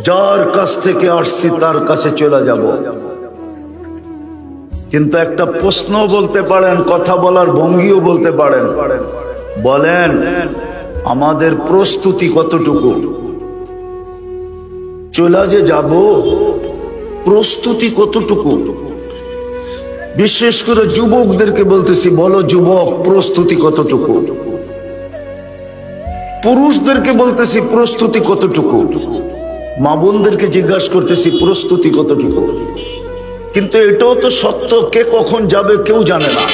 যার কাছ থেকে আসছি তার কাছে চলে যাব। কিন্তু একটা প্রশ্ন বলতে পারেন, কথা বলার ভঙ্গিও বলতে পারেন, বলেন আমাদের প্রস্তুতি কতটুকু? চলে যে যাব, প্রস্তুতি কতটুকু? বিশেষ করে যুবকদেরকে বলতেছি, বলো যুবক প্রস্তুতি কতটুকু? পুরুষদেরকে বলতেছি প্রস্তুতি কতটুকু? মা বোনদেরকে জিজ্ঞাসা করতেছি প্রস্তুতি কতটুকু? কিন্তু এটাও তো সত্য, কে কখন যাবে কেউ জানে না।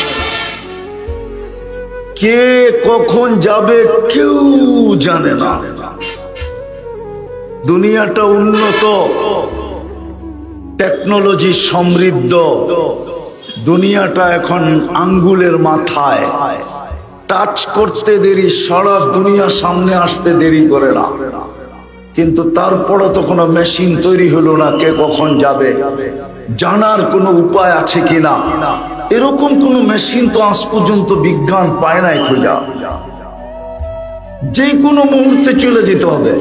কে কখন যাবে কেউ জানে না। দুনিয়াটা উন্নত, টেকনোলজি সমৃদ্ধ, দুনিয়াটা এখন আঙ্গুলের মাথায়, টাচ করতে দেরি, সারা দুনিয়া সামনে আসতে দেরি করে না। কিন্তু তারপরও তো কোনো মেশিন তৈরি হলো না কে কখন যাবে, জানার কোনো উপায় আছে কিনা। এরকম কোন মেশিন তো আজ পর্যন্ত বিজ্ঞান পায় নাই খোঁজা। যে কোনো মুহূর্তে চলে যেতে হবে,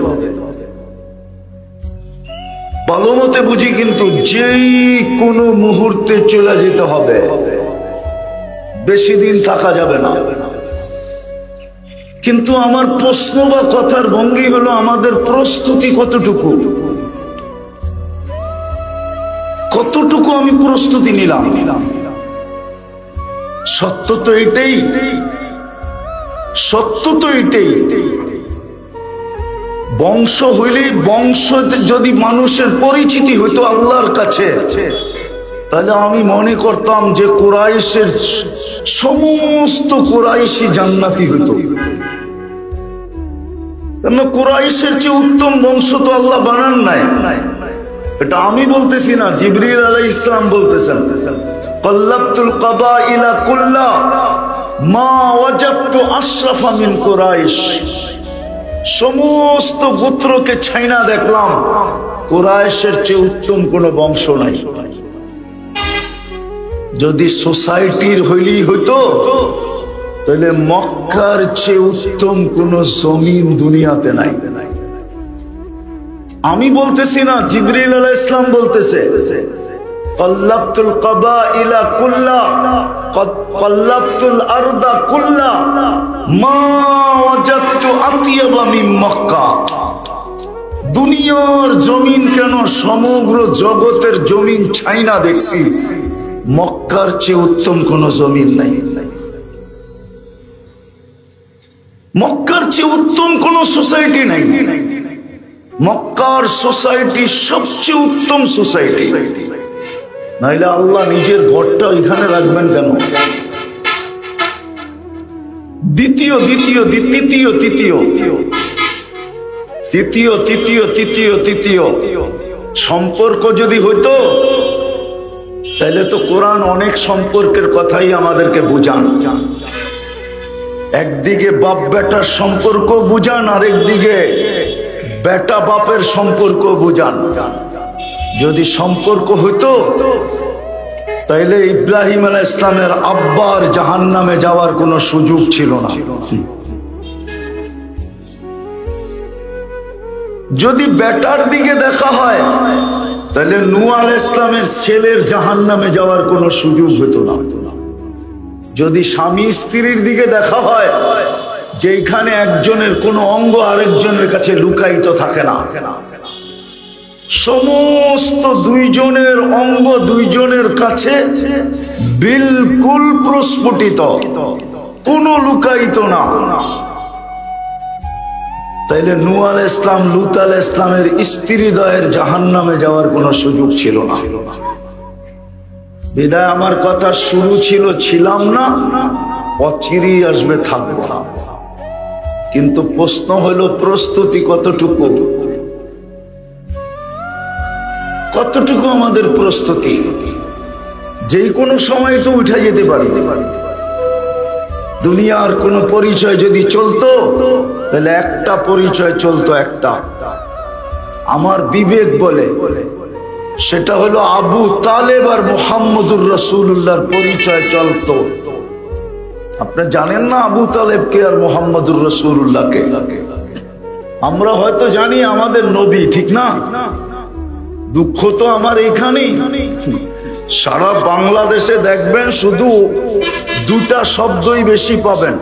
ভালো মতে বুঝি, কিন্তু যেই কোনো মুহূর্তে চলে যেতে হবে, বেশি দিন থাকা যাবে না। কিন্তু আমার প্রশ্ন বা কথার ভঙ্গি হলো আমাদের প্রস্তুতি কতটুকু? কতটুকু আমি প্রস্তুতি নিলাম? সত্য তো এটাই, সত্য তো এটাই। বংশ হইলেই, বংশ যদি মানুষের পরিচিতি হইতো আল্লাহর কাছে, তাহলে আমি মনে করতাম যে কুরাইশের সমস্ত কুরাইশি জান্নাতি হইতো। কুরাইশের চেয়ে উত্তম বংশ তো আল্লাহ বানান নাই। এটা আমি বলতেছি না, জিবরিল আলাইহিস সালাম বলতেছেন, কাল্লাবতুল কাবাইলা কুল্লা মা ওয়াজাদতু আশরাফা মিন কুরাইশ। সমস্ত গোত্রকে ছাইনা দেখলাম, কুরাইশের চেয়ে উত্তম কোন বংশ নাই। যদি সোসাইটির হইলেই হইতো, তাহলে মক্কার চেয়ে উত্তম কোন জমিন দুনিয়াতে নাই। আমি বলতেছি না, জিবরিল আলাইহিস সালাম বলতেছে, কাল্লাবতুল কাবাইলা কুল্লা কাল্লাবতুল আরদা কুল্লা মা ওয়াজাদতু আতিয়াবা মিন মক্কা। দুনিয়ার জমিন কেন, সমগ্র জগতের জমিন ছাইনা দেখছি, মক্কার চেয়ে উত্তম কোন জমিন নাই। মক্কার চেয়ে উত্তম কোন সোসাইটি নাই। মক্কার সোসাইটি সবচেয়ে উত্তম সোসাইটি। নাইলে আল্লাহ নিজের ঘরটা এখানে রাখবেন কেন? দ্বিতীয় দ্বিতীয় তৃতীয় তৃতীয় তৃতীয় তৃতীয় তৃতীয় তৃতীয় সম্পর্ক যদি হইতো, তাহলে তো কোরআন অনেক সম্পর্কের কথাই আমাদেরকে বুঝান। একদিকে বাপ বেটার সম্পর্ক বুঝান, আর একদিকে বেটা বাপের সম্পর্ক বুঝান। যদি সম্পর্ক হইতো, তাইলে ইব্রাহিম আলাইহিস সালামের আব্বার জাহান্নামে যাওয়ার কোনো সুযোগ ছিল না। যদি বেটার দিকে দেখা হয়, তাহলে নূহ আলাইহিস সালামের ছেলের জাহান্নামে যাওয়ার কোনো সুযোগ হতো না। যদি স্বামী স্ত্রীর দিকে দেখা হয়, যেখানে একজনের কোনো অঙ্গ আরেকজনের কাছে লুকায়িত থাকে না, সমস্ত দুইজনের অঙ্গ দুইজনের কাছে বিলকুল প্রস্ফুটিত, কোনো লুকায়িত না, তাইলে নূহ আলাইহিস সালাম লূত আলাইহিস সালামের স্ত্রীদ্বয়ের জাহান্নামে যাওয়ার কোনো সুযোগ ছিল না। বিদায় আমার কথা শুরু ছিল, ছিলাম না, অচিরেই আসবে, থাকবো না। কিন্তু প্রশ্ন হলো প্রস্তুতি কতটুকু? কতটুকু আমাদের প্রস্তুতি? যে কোনো সময় তো উঠে যেতে পারি। দুনিয়ার কোন পরিচয় যদি চলতো, তাহলে একটা পরিচয় চলতো, একটা আমার বিবেক বলে, সেটা হলো আবু তালেব আর মুহাম্মদুর রাসূলুল্লাহর পরিচয় চলতো। আপনি জানেন না আবু তালেব কে আর মুহাম্মদুর রাসূলুল্লাহ কে? আমরা হয়তো জানি আমাদের নবী, ঠিক না? দুঃখ তো আমার এইখানেই, সারা বাংলাদেশে দেখবেন শুধু দুটা শব্দই বেশি পাবেন,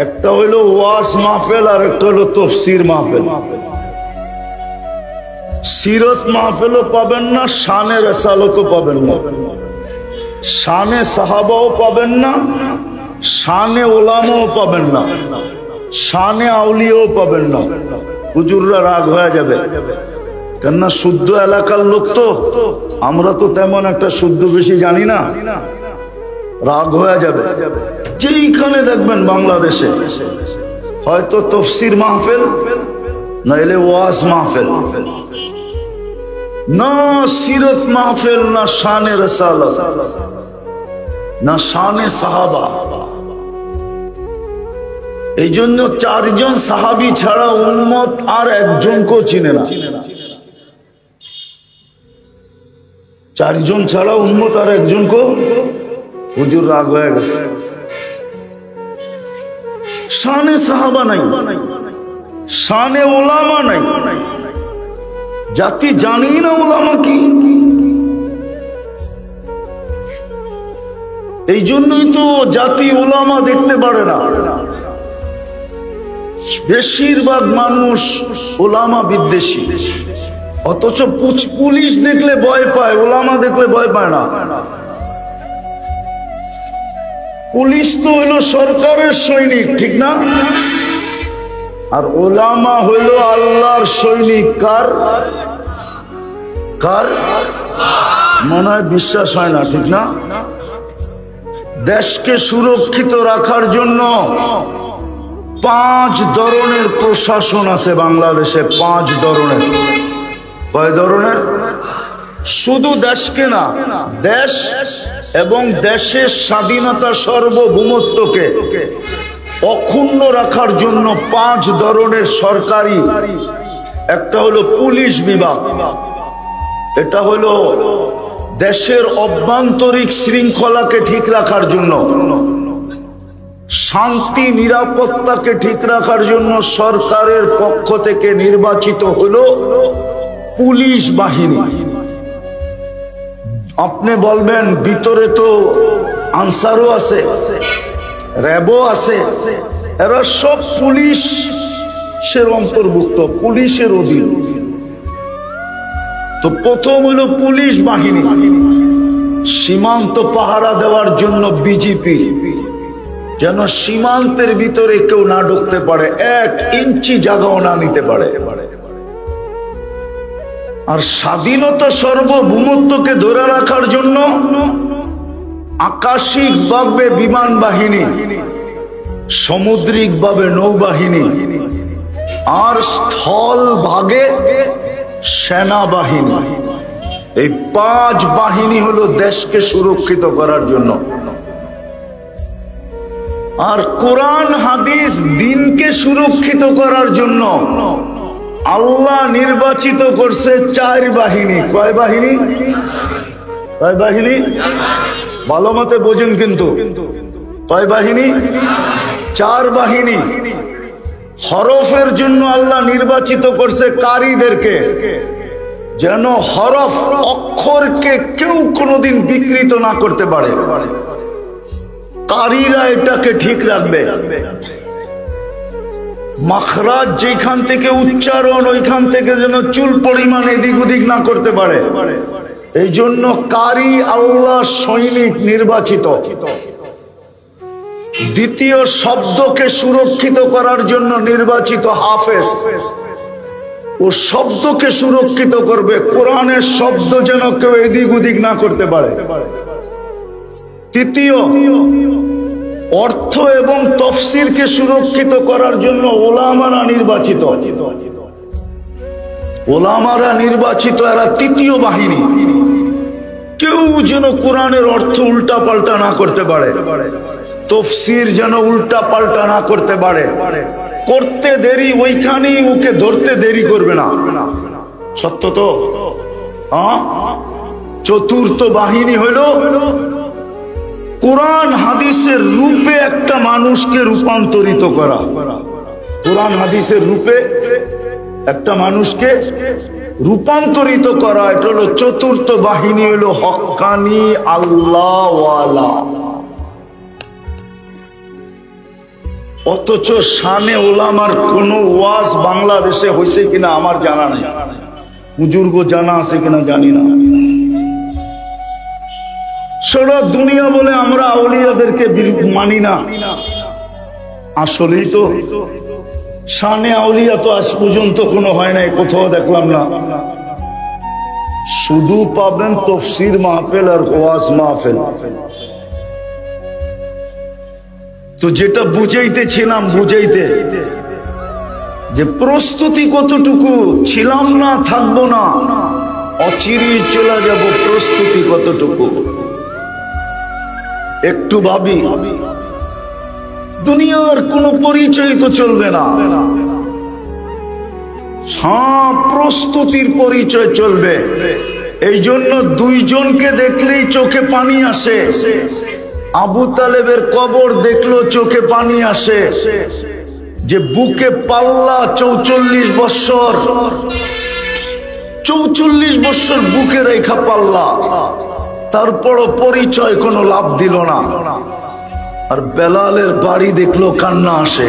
একটা হইলো ওয়াজ মাহফিল আর একটা হইলো তাফসীর মাহফিল। সিরত মাহফিলও পাবেন না, শানে রিসালাতও পাবেন না, শানে সাহাবাও পাবেন না, শানে ওলামাও পাবেন না, শানে আউলিয়াও পাবেন না। হুজুররা রাগ হয়ে যাবে, কেননা শুদ্ধ এলাকার লোক তো, আমরা তো তেমন একটা শুদ্ধ বেশি জানি না, রাগ হয়ে যাবে। যেইখানে দেখবেন বাংলাদেশে হয়তো তাফসীর মাহফিল, নাইলে ওয়াজ মাহফিল, না সিরত মাহফিল, না শানে রিসালাত, না শানে সাহাবা। এই জন্য চারজন সাহাবী ছাড়া উম্মত আর একজনকেও চিনে না। চারজন ছাড়া উম্মত আর একজনকেও, হুজুর রাগ হয়ে গেছে। শানে সাহাবা নাই, শানে ওলামা নাই, জাতি জানি না ওলামা কি। এই জন্যই তো জাতি ওলামা দেখতে পারে না। বেশিরভাগ মানুষ ওলামা বিদ্বেষী, অথচ পুলিশ দেখলে ভয় পায়, ওলামা দেখলে ভয় পায় না। পুলিশ তো হইল সরকারের সৈনিক, ঠিক না? আর ওলামা হইল আল্লাহর সৈনিক। কার? কার? মনে হয় বিশ্বাস হয় না, ঠিক না? দেশকে সুরক্ষিত রাখার জন্য 5 ধরনের প্রশাসন আছে বাংলাদেশে, 5 ধরনের। কয় ধরনের? শুধু দেশকে না, দেশ এবং দেশের স্বাধীনতা সার্বভৌমত্বকে অক্ষুণ্ণ রাখার জন্য 5 ধরনের সরকারি। একটা হলো পুলিশ বিভাগ, এটা হলো দেশের অভ্যন্তরীণ শৃঙ্খলাকে ঠিক রাখার জন্য, শান্তি নিরাপত্তাকে ঠিক রাখার জন্য সরকারের পক্ষ থেকে নির্বাচিত হলো পুলিশ বাহিনী। আপনি বলবেন ভিতরে তো আনসারও আছে, র্যাবও আছে, এরা সব পুলিশের অন্তর্ভুক্ত, পুলিশের অধীন। তো প্রথম হলো পুলিশ বাহিনী, সীমান্ত পাহারা দেওয়ার জন্য বিজিপি, যেন সীমান্তের ভিতরে কেউ না ঢুকতে পারে, 1 ইঞ্চি জায়গাও না নিতে পারে। আর স্বাধীনতা সার্বভৌমত্বকে ধরে রাখার জন্য আকাশিক ভাবে বিমান বাহিনী, সামুদ্রিক ভাবে নৌবাহিনী, আর স্থল ভাগে সেনাবাহিনী। এই 5 বাহিনী হলো দেশকে সুরক্ষিত করার জন্য। আর কোরআন হাদিস দিনকে সুরক্ষিত করার জন্য আল্লাহ নির্বাচিত করছে 4 বাহিনী। কয় বাহিনী? কয় বাহিনী? ভালো মতে বোঝেন কিন্তু। কয় বাহিনী? 4 বাহিনী। হরফের জন্য আল্লাহ নির্বাচিত করছে কারীদেরকে, যেন হরফ অক্ষরকে কেউ কোনোদিন বিকৃত না করতে পারে। কারীরা এটাকে ঠিক রাখবে। মাখরাজ যেখান থেকে উচ্চারণ, ওইখান থেকে যেন চুল পরিমাণ এদিক ওদিক না করতে পারে। এই জন্য কারী আল্লাহ সৈনিক নির্বাচিত। দ্বিতীয়, শব্দকে সুরক্ষিত করার জন্য নির্বাচিত হাফেজ, ও শব্দকে সুরক্ষিত করবে, কোরআনের শব্দ যেন কেউ এদিক ওদিক না করতে পারে। তৃতীয়, অর্থ এবং তাফসীরকে সুরক্ষিত করার জন্য ওলামারা নির্বাচিত। ওলামারা নির্বাচিত, এরা তৃতীয় বাহিনী। কেউ যেন কোরআনের অর্থ উল্টা পাল্টা না করতে পারে, তাফসীর যেন উল্টা পাল্টা না করতে পারে। করতে দেরি ওইখানেই ওকে ধরতে দেরি করবে না। সত্য তো? চতুর্থ বাহিনী হইল কোরআন হাদিসের রূপে একটা মানুষকে রূপান্তরিত করা। কোরআন হাদিসের রূপে একটা মানুষকে রূপান্তরিত করা, এটা হলো চতুর্থ বাহিনী, হলো হক্কানি আল্লাহওয়ালা। অথচ শানে ওলামার কোন ওয়াজ বাংলাদেশে হয়েছে কিনা আমার জানা নাই, বুজুর্গ জানা আছে কিনা জানি না। সারা দুনিয়া বলে আমরা আউলিয়াদেরকে মানি না, আসলেই তো শানে আউলিয়া তো আজ পর্যন্ত কোনো হয় নাই, কোথাও দেখলাম না। শুধু পাবেন তফসির মাহফিল আর ওয়াজ মাহফিল। তো যেটা বুঝাইতেছিলাম, বুঝাইতে যে প্রস্তুতি কতটুকু, ছিলাম না থাকবো না, অচিরেই চলে যাব, প্রস্তুতি কতটুকু একটু ভাবি। দুনিয়ার কোনো পরিচয় তো চলবে না, হ্যাঁ প্রস্তুতির পরিচয় চলবে। এই জন্য দুইজনকে দেখলেই চোখে পানি আসে। আবু তালেবের কবর দেখলো চোখে পানি আসে, যে বুকে পাল্লা 44 বৎসর, 44 বৎসর বুকে রেখা পাল্লা, তারপরও পরিচয় কোনো লাভ দিল না। আর বেলালের বাড়ি দেখলো কান্না আসে,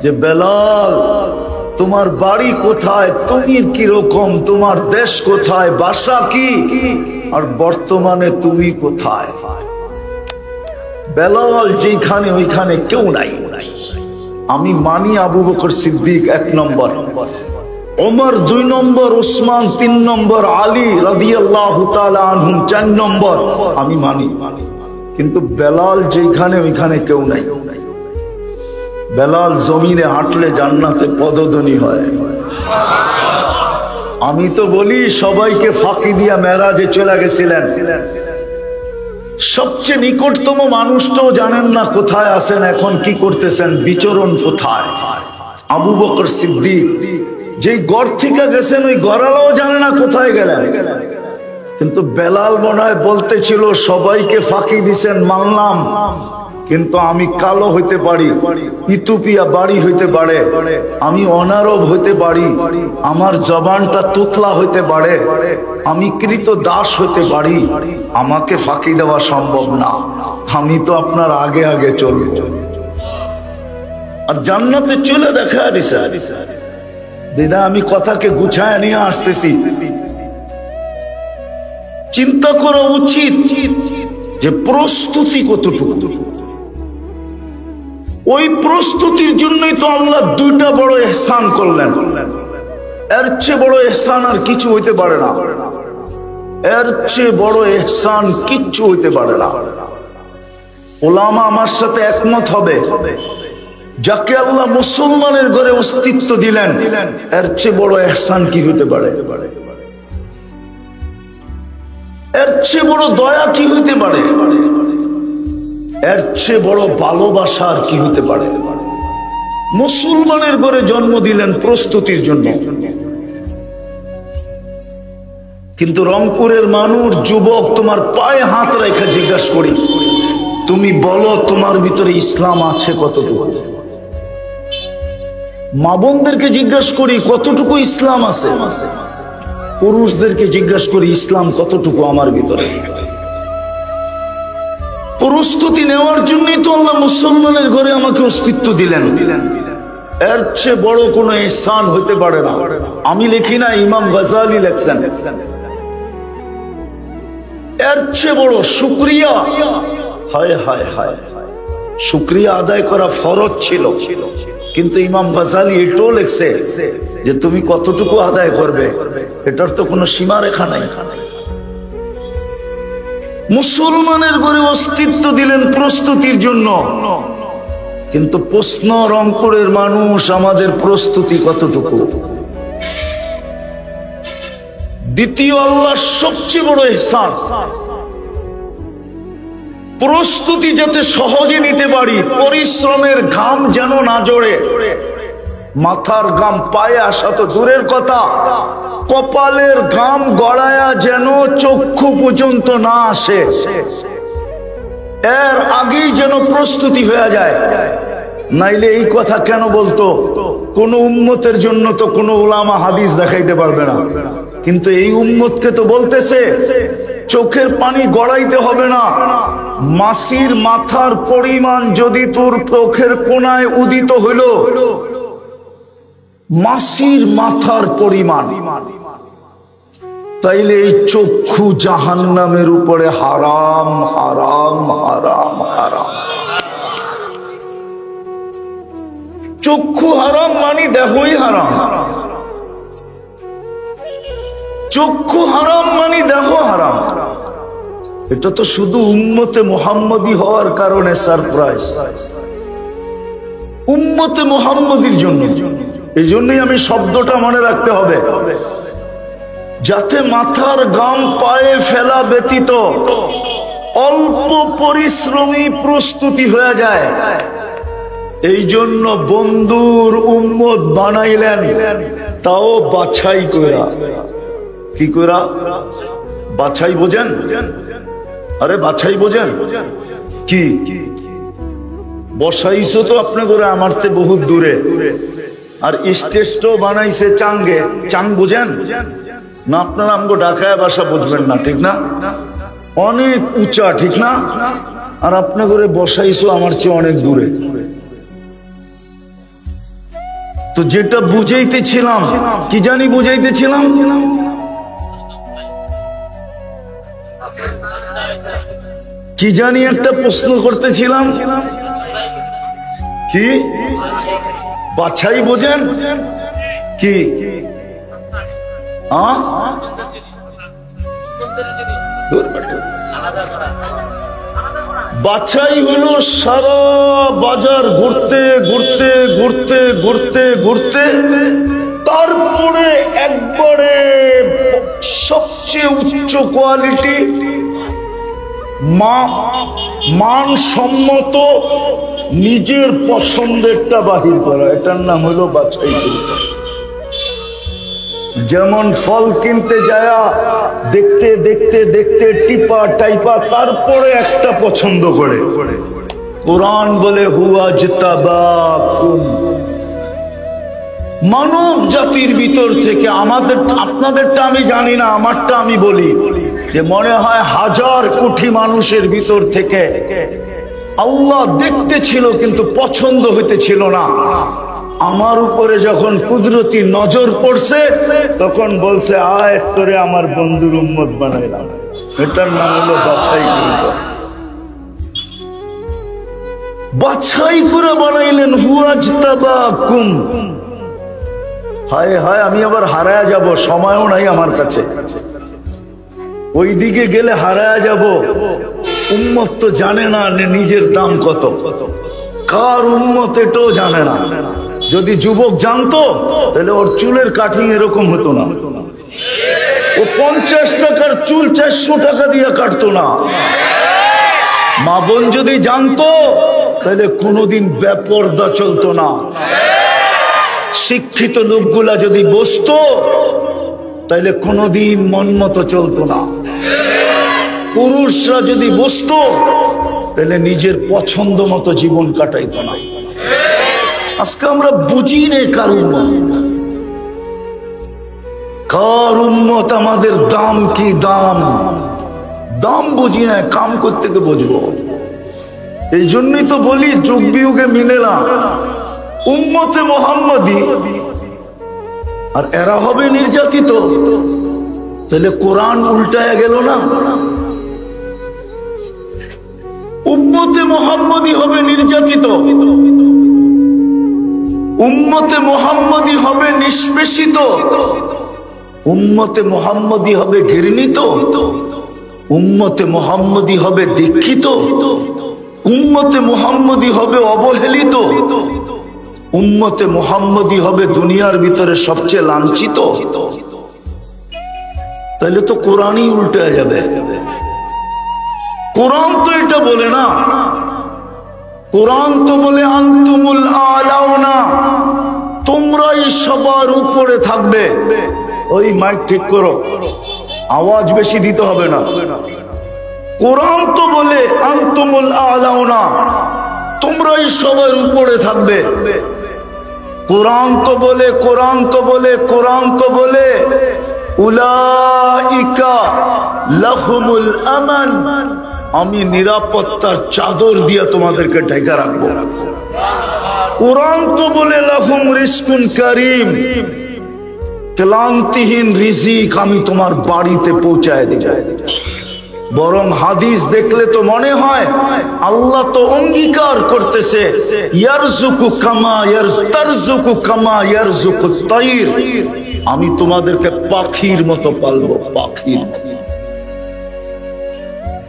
যে বেলাল তোমার বাড়ি কোথায়, তুমি কিরকম, তোমার দেশ কোথায়, বাসা কি, আর বর্তমানে তুমি কোথায়? বেলাল যেখানে ওইখানে কেউ নাই। আমি মানি আবু বকর সিদ্দিক 1 নম্বর, ওমর 2 নম্বর, উসমান 3 নম্বর, আলী রাদিয়াল্লাহু তাআলা আনহুম 4 নম্বর, আমি মানি। কিন্তু বেলাল যেখানে ওইখানে কেউ নাই। বেলাল জমিনে হাঁটলে জান্নাতে পদধ্বনি হয়। আমি তো বলি সবাইকে ফাঁকি দিয়া মেরাজে চলে গেছিলেন। সবচেয়ে নিকটতম মানুষটাও জানেন না কোথায় আছেন, এখন কি করতেছেন, বিচরণ কোথায়। আবু বকর সিদ্দিক যেই ঘর থেকে গেছেন ওই ঘরালাও জানে না কোথায় গেলেন। কিন্তু বেলাল মনে হয় বলতেছিল সবাইকে ফাঁকি দিছেন মানলাম, কিন্তু আমি কালো হইতে পারি, ইথিওপিয়া বাড়ি হইতে পারে, আমি অনারব হইতে পারি, আমার জবানটা তুতলা হইতে পারে, আমি কৃত দাস হইতে পারি, আমাকে ফাঁকি দেওয়া সম্ভব না। আমি তো আপনার আগে আগে চলব। আর জান্নাতে চলে দেখা দিছে। দিদা আমি কথাকে গুছায় নিয়ে আসতেছি। চিন্তা করা উচিত যে প্রস্তুতি কতটুকু। ওই প্রস্তুতির জন্যই তো আল্লাহ 2টা বড় ইহসান করলেন। এর চেয়ে বড় ইহসান আর কিছু হইতে পারে না, এর চেয়ে বড় ইহসান কিচ্ছু হইতে পারে না। ওলামা আমার সাথে একমত হবে, যাকে আল্লাহ মুসলমানের ঘরে অস্তিত্ব দিলেন, এর চেয়ে বড় ইহসান কি হইতে পারে? এর চেয়ে বড় দয়া কি হইতে পারে? এর চেয়ে বড় ভালোবাসা আর কি হইতে পারে? মুসলমানের ঘরে জন্ম দিলেন প্রস্তুতির জন্য। কিন্তু রংপুরের মানুষ, যুবক, তোমার পায়ে হাত রেখে জিজ্ঞাসা করি, তুমি বলো তোমার ভিতরে ইসলাম আছে কতটুকু? মা বোনদেরকে জিজ্ঞাসা করি কতটুকু ইসলাম আছে, পুরুষদেরকে জিজ্ঞাসা করি ইসলাম কতটুকু আমার ভিতরে। প্রস্তুতি নেওয়ার জন্যই তো আল্লাহ মুসলমানের ঘরে আমাকে অস্তিত্ব দিলেন। এর চেয়ে বড় কোনো ইহসান হইতে পারে না। আমি লিখি না, ইমাম গাজালি লেখছেন, এর চেয়ে বড় শুকরিয়া। হায় হায় হায়, শুকরিয়া আদায় করা ফরজ ছিল, কিন্তু ইমাম গাজালি এটাও লেখছে যে তুমি কতটুকু আদায় করবে, এটার তো কোনো সীমা রেখা নাই। মুসলমানের ঘরে অস্তিত্ব দিলেন প্রস্তুতির জন্য, কিন্তু প্রশ্ন রংপুরের মানুষ, আমাদের প্রস্তুতি কতটুকু? দ্বিতীয় আল্লাহর সবচেয়ে বড় ইহসান, প্রস্তুতি যাতে সহজে নিতে পারি, পরিশ্রমের ঘাম যেন না জড়ে। মাথার ঘাম পায়ে আসা তো দূরের কথা, কপালের ঘাম গড়ায়া যেন চক্ষু পর্যন্ত না আসে, এর আগেই যেন প্রস্তুতি হয়ে যায়। নাইলে এই কথা কেন বলতো? কোন উম্মতের জন্য তো কোনো উলামা হাদিস দেখাইতে পারবে না, কিন্তু এই উম্মতকে তো বলতেছে চোখের পানি গড়াইতে হবে না, মাসির মাথার পরিমাণ যদি তোর চোখের কোনায় উদিত হইল, মাসির মাথার পরিমাণ, তাইলে এই চক্ষু জাহান্নামের উপরে হারাম হারাম হারাম হারাম। চক্ষু হারাম মানে দেহই হারাম, চক্ষু হারাম মানে দেহ হারাম। এটা তো শুধু উম্মতে মুহাম্মদী হওয়ার কারণে সারপ্রাইজ, উম্মতে মুহাম্মদীর জন্য। এই জন্যই আমি শব্দটা মনে রাখতে হবে, যাতে মাথার গাম পায়ে ফেলা ব্যতীত অল্প পরিশ্রমী প্রস্তুতি হয়ে যায়। এই জন্য বন্ধুর উম্মত বানাইলেন, তাও বাছাই করা। কি করা? বাছাই বোঝেন? আরে বাছাই বোঝেন কি? বসাইছো তো আপনি করে আমার থেকে বহুত দূরে, আর স্টেজটাও বানাইছে চাঙ্গে। চাং বোঝেন না? আপনারা আমগো ঢাকায় ভাষা বুঝবেন না, ঠিক না? অনেক উঁচা, ঠিক না? আর আপনি করে বসাইছো আমার চেয়ে অনেক দূরে। তো যেটা বুঝাইতেছিলাম, কি জানি বুঝাইতেছিলাম, কি জানি একটা প্রশ্ন করতেছিলাম, কি বাছাই বোঝেন কি? বাছাই হলো সারা বাজার ঘুরতে ঘুরতে ঘুরতে ঘুরতে ঘুরতে তারপরে একবারে সবচেয়ে উচ্চ কোয়ালিটি মানসম্মত নিজের পছন্দেরটা বাহির করা, এটার নাম হলো বাছাই করা। যেমন ফল কিনতে যায়া দেখতে দেখতে দেখতে টিপা টাইপা তারপরে একটা পছন্দ করে। কোরআন বলে হুয়া জিতাবাকুম, মানব জাতির ভিতর থেকে আমাদের, আপনাদেরটা আমি জানি না, আমারটা আমি বলি, যে মনে হয় 1000 কোটি মানুষের ভিতর থেকে আল্লাহ দেখতে ছিল কিন্তু পছন্দ হইতেছিল না। আমার উপরে যখন কুদরতি নজর পড়ছে তখন বলছে আয় তোরে আমার বন্ধুর উম্মত বানাইলাম। এটার নাম হলো বাছাই করা। বাছাই করে বানাইলেন হুয়াজতাবাকুম। হায় হায়, আমি আবার হারায়া যাব, সময়ও নাই আমার কাছে, ওই দিকে গেলে হারায়া যাব। উম্মত তো জানে না নিজের দাম কত, কার উম্মত এটাও জানে না। যদি যুবক জানতো তাহলে ওর চুলের কাটিং এরকম হতো না, ও 50 টাকার চুল 400 টাকা দিয়ে কাটতো না। মা বোন যদি জানতো তাহলে কোনোদিন বেপরদা চলতো না। শিক্ষিত লোকগুলা যদি বসতো তাহলে কোনোদিন মন মতো চলতো না। পুরুষরা যদি বসতো তাহলে নিজের পছন্দ মতো জীবন কাটাইতো না। আজকে আমরা বুঝি নে কার উম্মত, কার উম্মত, আমাদের দাম কি, দাম বুঝি না, কাম করতে কে বুঝবো। এই জন্যই তো বলি যুগ বিয়োগে মিলে না উম্মতে মুহাম্মদী, আর এরা হবে নির্যাতিত। তাহলে কোরআন উল্টায়া গেল না? উম্মতে মুহাম্মদী হবে নির্যাতিত, উম্মতে মুহাম্মদী হবে নিষ্পেষিত, উম্মতে মুহাম্মদী হবে ঘৃণিত, উম্মতে মুহাম্মদী হবে দীক্ষিত, উম্মতে মুহাম্মদী হবে অবহেলিত, উম্মতে মুহাম্মদী হবে দুনিয়ার ভিতরে সবচেয়ে লাঞ্ছিত। তাহলে তো কোরআনই উল্টে যাবে। কোরআন তো এটা বলে না, কোরআন তো বলে আনতুমুল আলাউনা, তোমরাই সবার উপরে থাকবে। ওই মাইক ঠিক করো, আওয়াজ বেশি দিতে হবে না। কোরআন তো বলে আনতুমুল আলাউনা, তোমরাই সবার উপরে থাকবে। কোরআন তো বলে, কোরআন তো বলে, কোরআন তো বলে উলাইকা লাহুমুল আমান, আমি নিরাপত্তার চাদর দিয়ে তোমাদেরকে ঢেকে রাখবো। কোরআন তো বলে লাহুম রিজকুন কারীম, ক্লান্তিহীন রিজিক আমি তোমার বাড়িতে পৌঁছায় দেব। বরং হাদিস দেখলে তো মনে হয় আল্লাহ তো অঙ্গীকার করতেছে ইয়ারযুকু কামা তারযুকু কামা ইয়ারযুকুত তাইর, আমি তোমাদেরকে পাখির মতো পালবো, পাখির।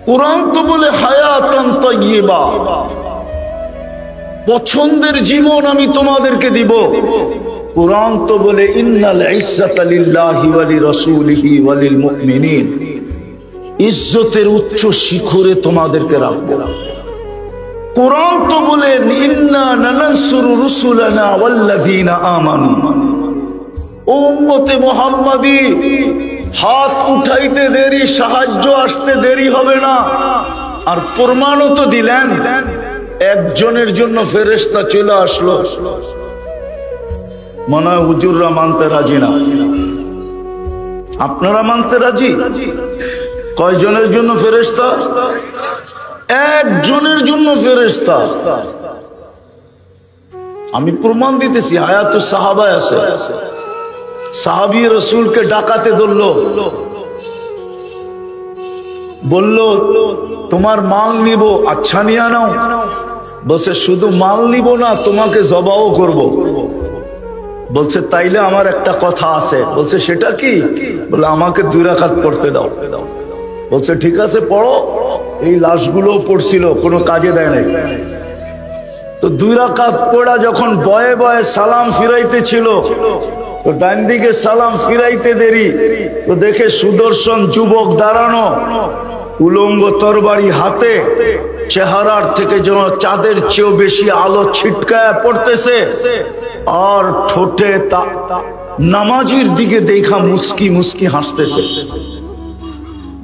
কোরআন তো বলে হায়াতান তাইয়্যিবা, পছন্দের জীবন আমি তোমাদেরকে দিব। কোরআন তো বলে ইন্নাল ইজ্জাতা লিল্লাহি ওয়া লিরাসূলিহি ওয়া লিল মুমিনিন, ইজ্জতের উচ্চ শিখরে তোমাদেরকে রাখবো। কোরআন তো বলে ইন্না নানসুরু রুসুলানা ওয়াল্লাযীনা আমানু, ও উম্মতে মুহাম্মাদি হাত উঠাইতে দেরি, সাহায্য আসতে দেরি হবে না। আর প্রমাণও তো দিলেন, একজনের জন্য ফেরেশতা চলে আসলো। মনে হয় হুজুররা মানতে রাজি না, আপনারা মানতে রাজি? কয়জনের জন্য ফেরেশতা? একজনের জন্য ফেরেশতা। আমি প্রমাণ দিতেছি, হায়াতুস সাহাবায় আছে। সাহাবী রাসূলকে ডাকাতে ধরলো, বলল তোমার মাল নিব, আচ্ছা নিয়ে নাও। বলছে শুধু মাল নিব না, তোমাকে জবাও করব। বলছে তাইলে আমার একটা কথা আছে। বলছে সেটা কি? বলে আমাকে 2 রাকাত পড়তে দাও। বলছে ঠিক আছে পড়ো। এই লাশগুলো পড়ছিল, কোনো কাজে দেয় নাই। তো 2 রাকাত পড়া যখন বয়ে বয়ে সালাম ফিরাইতে ছিল, তো ডান দিকে সালাম ফিরাইতে দেরি, তো দেখে সুদর্শন যুবক দাঁড়ানো, উলঙ্গ তরবারি হাতে, চেহারার থেকে যেন চাঁদের চেয়েও বেশি আলো ছিটকায় পড়তেছে, আর ঠোঁটে নামাজির দিকে দেখা মুস্কি মুস্কি হাসতেছে।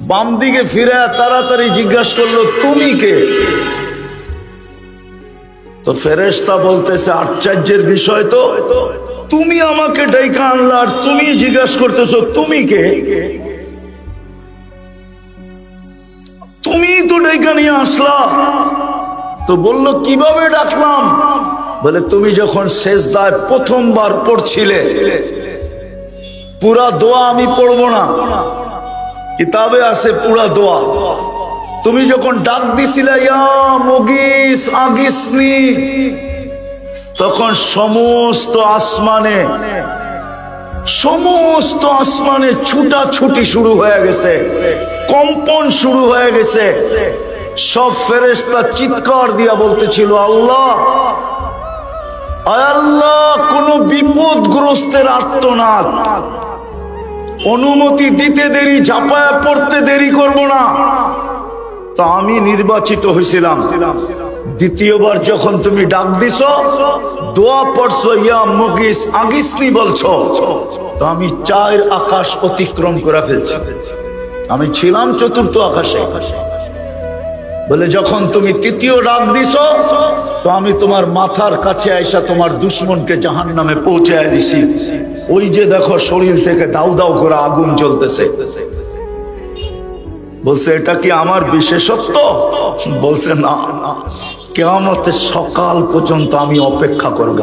বাম দিকে ফিরে তাড়াতাড়ি জিজ্ঞাসা করলো তুমি কে? তো ফেরেশতা বলতেছে আশ্চর্যের বিষয় তো, তুমি আমাকে ডাইকা আনলা আর তুমি জিজ্ঞাসা করতেছো তুমি কে? তুমি তো ডাইকা নিয়ে আসলা। তো বললো কিভাবে ডাকলাম? বলে তুমি যখন সেজদায় প্রথমবার পড়ছিলে, পুরা দোয়া আমি পড়বো না, কিতাবে আছে পুরা দোয়া। তুমি যখন ডাক দিছিলে ইয়া মুগিস আগিসনি, তখন সমস্ত আসমানে ছুটাছুটি শুরু হয়ে গেছে, কম্পন শুরু হয়ে গেছে। সব ফেরেশতা চিৎকার দিয়া বলতেছিল আল্লাহ, আল্লাহ, কোন বিপদগ্রস্তের আর্তনাদ, অনুমতি দিতে দেরি, ঝাঁপায়া পড়তে দেরি করব না। তা আমি নির্বাচিত হয়েছিলাম। দ্বিতীয়বার যখন তুমি ডাক দিছ, দোয়া পড়ছো ইয়া মুগিস আগিসনি বলছো, তো আমি 4 আকাশ অতিক্রম করে ফেলছি। আমি ছিলাম 4র্থ আকাশে। বলে যখন তুমি 3য় ডাক দিছ, তো আমি তোমার মাথার কাছে আইসা তোমার দুশ্মনকে জাহান্নামে পৌঁছায় দিছি। ওই যে দেখো শরীর থেকে দাউ দাউ করে আগুন জ্বলতেছে। বলছে এটা কি আমার বিশেষত্ব? বলছে না, কিয়ামতের সকাল পর্যন্ত আমি অপেক্ষা করব,